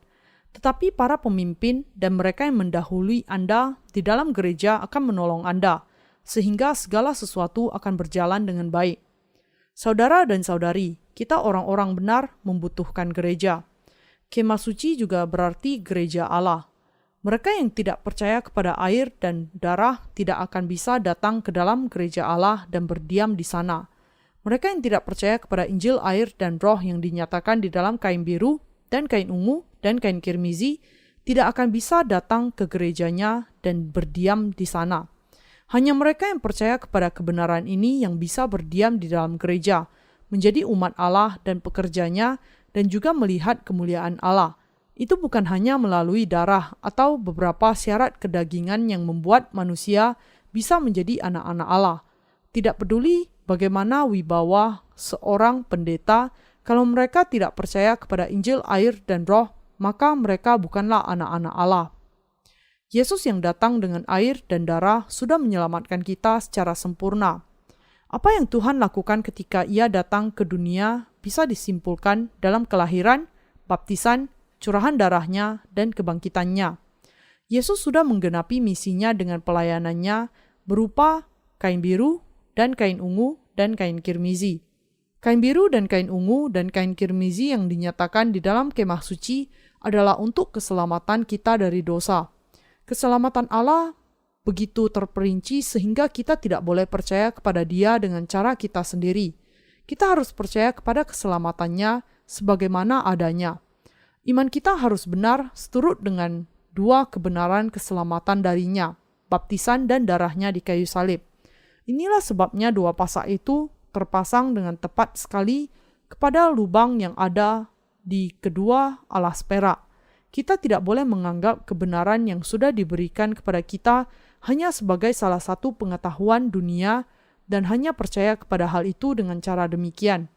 Tetapi para pemimpin dan mereka yang mendahului Anda di dalam gereja akan menolong Anda, sehingga segala sesuatu akan berjalan dengan baik. Saudara dan saudari, kita orang-orang benar membutuhkan gereja. Kemah suci juga berarti gereja Allah. Mereka yang tidak percaya kepada air dan darah tidak akan bisa datang ke dalam gereja Allah dan berdiam di sana. Mereka yang tidak percaya kepada Injil, air, dan Roh yang dinyatakan di dalam kain biru dan kain ungu dan kain kirmizi tidak akan bisa datang ke gerejanya dan berdiam di sana. Hanya mereka yang percaya kepada kebenaran ini yang bisa berdiam di dalam gereja, menjadi umat Allah dan pekerjanya, dan juga melihat kemuliaan Allah. Itu bukan hanya melalui darah atau beberapa syarat kedagingan yang membuat manusia bisa menjadi anak-anak Allah. Tidak peduli bagaimana wibawa seorang pendeta, kalau mereka tidak percaya kepada Injil, air, dan Roh, maka mereka bukanlah anak-anak Allah. Yesus yang datang dengan air dan darah sudah menyelamatkan kita secara sempurna. Apa yang Tuhan lakukan ketika Ia datang ke dunia bisa disimpulkan dalam kelahiran, baptisan, curahan darahnya, dan kebangkitannya. Yesus sudah menggenapi misinya dengan pelayanannya berupa kain biru dan kain ungu dan kain kirmizi. Kain biru dan kain ungu dan kain kirmizi yang dinyatakan di dalam kemah suci adalah untuk keselamatan kita dari dosa. Keselamatan Allah begitu terperinci sehingga kita tidak boleh percaya kepada Dia dengan cara kita sendiri. Kita harus percaya kepada keselamatannya sebagaimana adanya. Iman kita harus benar seturut dengan dua kebenaran keselamatan darinya, baptisan dan darahnya di kayu salib. Inilah sebabnya dua pasak itu terpasang dengan tepat sekali kepada lubang yang ada di kedua alas perak. Kita tidak boleh menganggap kebenaran yang sudah diberikan kepada kita hanya sebagai salah satu pengetahuan dunia dan hanya percaya kepada hal itu dengan cara demikian.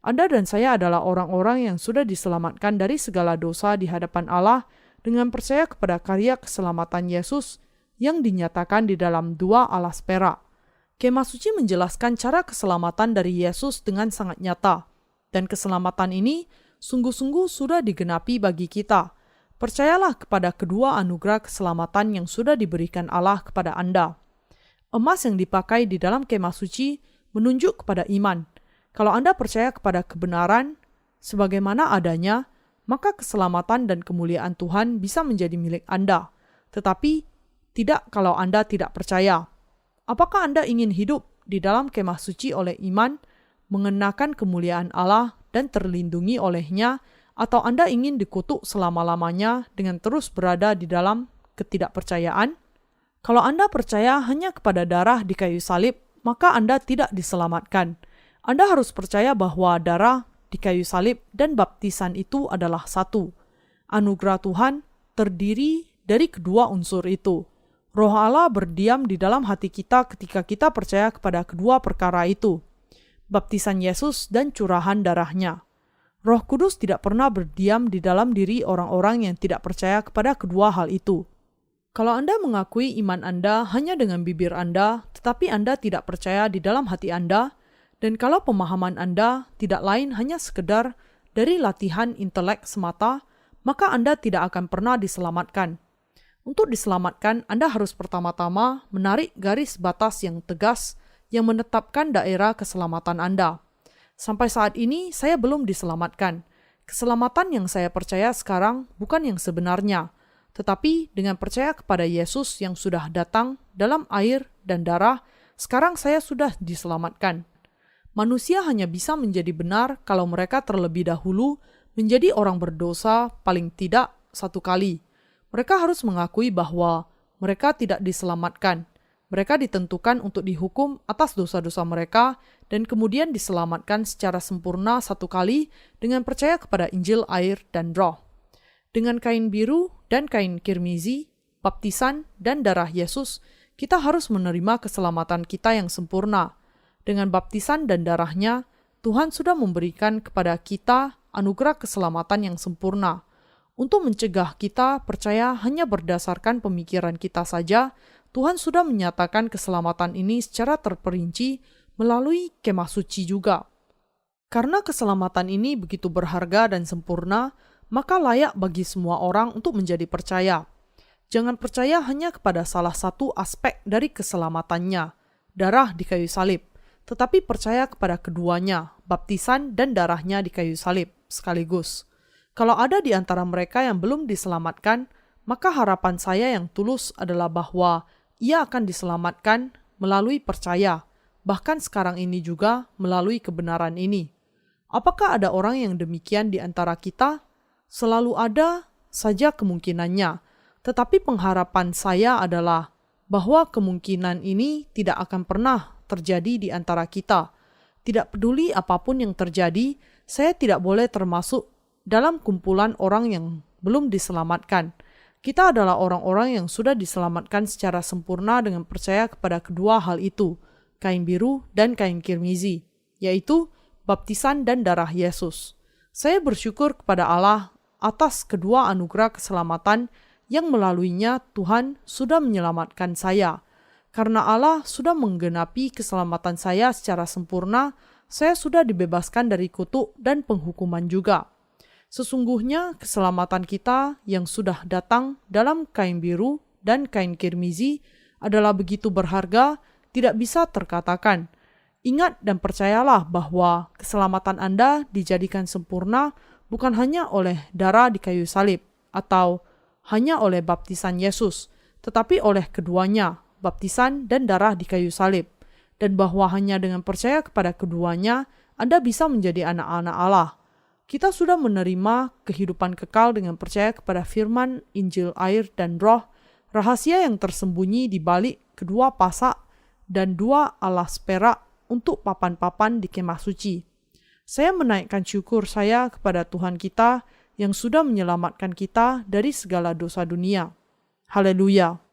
Anda dan saya adalah orang-orang yang sudah diselamatkan dari segala dosa di hadapan Allah dengan percaya kepada karya keselamatan Yesus yang dinyatakan di dalam dua alas perak. Kemah suci menjelaskan cara keselamatan dari Yesus dengan sangat nyata, dan keselamatan ini sungguh-sungguh sudah digenapi bagi kita. Percayalah kepada kedua anugerah keselamatan yang sudah diberikan Allah kepada Anda. Emas yang dipakai di dalam kemah suci menunjuk kepada iman. Kalau Anda percaya kepada kebenaran sebagaimana adanya, maka keselamatan dan kemuliaan Tuhan bisa menjadi milik Anda. Tetapi tidak kalau Anda tidak percaya. Apakah Anda ingin hidup di dalam kemah suci oleh iman, mengenakan kemuliaan Allah dan terlindungi olehnya, atau Anda ingin dikutuk selama-lamanya dengan terus berada di dalam ketidakpercayaan? Kalau Anda percaya hanya kepada darah di kayu salib, maka Anda tidak diselamatkan. Anda harus percaya bahwa darah di kayu salib dan baptisan itu adalah satu. Anugerah Tuhan terdiri dari kedua unsur itu. Roh Allah berdiam di dalam hati kita ketika kita percaya kepada kedua perkara itu. Baptisan Yesus dan curahan darahnya. Roh Kudus tidak pernah berdiam di dalam diri orang-orang yang tidak percaya kepada kedua hal itu. Kalau Anda mengakui iman Anda hanya dengan bibir Anda, tetapi Anda tidak percaya di dalam hati Anda, dan kalau pemahaman Anda tidak lain hanya sekedar dari latihan intelek semata, maka Anda tidak akan pernah diselamatkan. Untuk diselamatkan, Anda harus pertama-tama menarik garis batas yang tegas yang menetapkan daerah keselamatan Anda. Sampai saat ini, saya belum diselamatkan. Keselamatan yang saya percaya sekarang bukan yang sebenarnya, tetapi dengan percaya kepada Yesus yang sudah datang dalam air dan darah, sekarang saya sudah diselamatkan. Manusia hanya bisa menjadi benar kalau mereka terlebih dahulu menjadi orang berdosa paling tidak satu kali. Mereka harus mengakui bahwa mereka tidak diselamatkan. Mereka ditentukan untuk dihukum atas dosa-dosa mereka dan kemudian diselamatkan secara sempurna satu kali dengan percaya kepada Injil, air, dan Roh. Dengan kain biru dan kain kirmizi, baptisan, dan darah Yesus, kita harus menerima keselamatan kita yang sempurna. Dengan baptisan dan darahnya, Tuhan sudah memberikan kepada kita anugerah keselamatan yang sempurna. Untuk mencegah kita percaya hanya berdasarkan pemikiran kita saja, Tuhan sudah menyatakan keselamatan ini secara terperinci melalui kemah suci juga. Karena keselamatan ini begitu berharga dan sempurna, maka layak bagi semua orang untuk menjadi percaya. Jangan percaya hanya kepada salah satu aspek dari keselamatannya, darah di kayu salib, tetapi percaya kepada keduanya, baptisan dan darahnya di kayu salib, sekaligus. Kalau ada di antara mereka yang belum diselamatkan, maka harapan saya yang tulus adalah bahwa ia akan diselamatkan melalui percaya, bahkan sekarang ini juga melalui kebenaran ini. Apakah ada orang yang demikian di antara kita? Selalu ada saja kemungkinannya, tetapi pengharapan saya adalah bahwa kemungkinan ini tidak akan pernah terjadi di antara kita. Tidak peduli apapun yang terjadi, saya tidak boleh termasuk dalam kumpulan orang yang belum diselamatkan. Kita adalah orang-orang yang sudah diselamatkan secara sempurna dengan percaya kepada kedua hal itu, kain biru dan kain kirmizi, yaitu baptisan dan darah Yesus. Saya bersyukur kepada Allah atas kedua anugerah keselamatan yang melaluinya Tuhan sudah menyelamatkan saya. Karena Allah sudah menggenapi keselamatan saya secara sempurna, saya sudah dibebaskan dari kutuk dan penghukuman juga. Sesungguhnya keselamatan kita yang sudah datang dalam kain biru dan kain kirmizi adalah begitu berharga, tidak bisa terkatakan. Ingat dan percayalah bahwa keselamatan Anda dijadikan sempurna bukan hanya oleh darah di kayu salib atau hanya oleh baptisan Yesus, tetapi oleh keduanya, baptisan dan darah di kayu salib. Dan bahwa hanya dengan percaya kepada keduanya, Anda bisa menjadi anak-anak Allah. Kita sudah menerima kehidupan kekal dengan percaya kepada firman, Injil, air, dan Roh, rahasia yang tersembunyi di balik kedua pasak dan dua alas perak untuk papan-papan di kemah suci. Saya menaikkan syukur saya kepada Tuhan kita yang sudah menyelamatkan kita dari segala dosa dunia. Haleluya!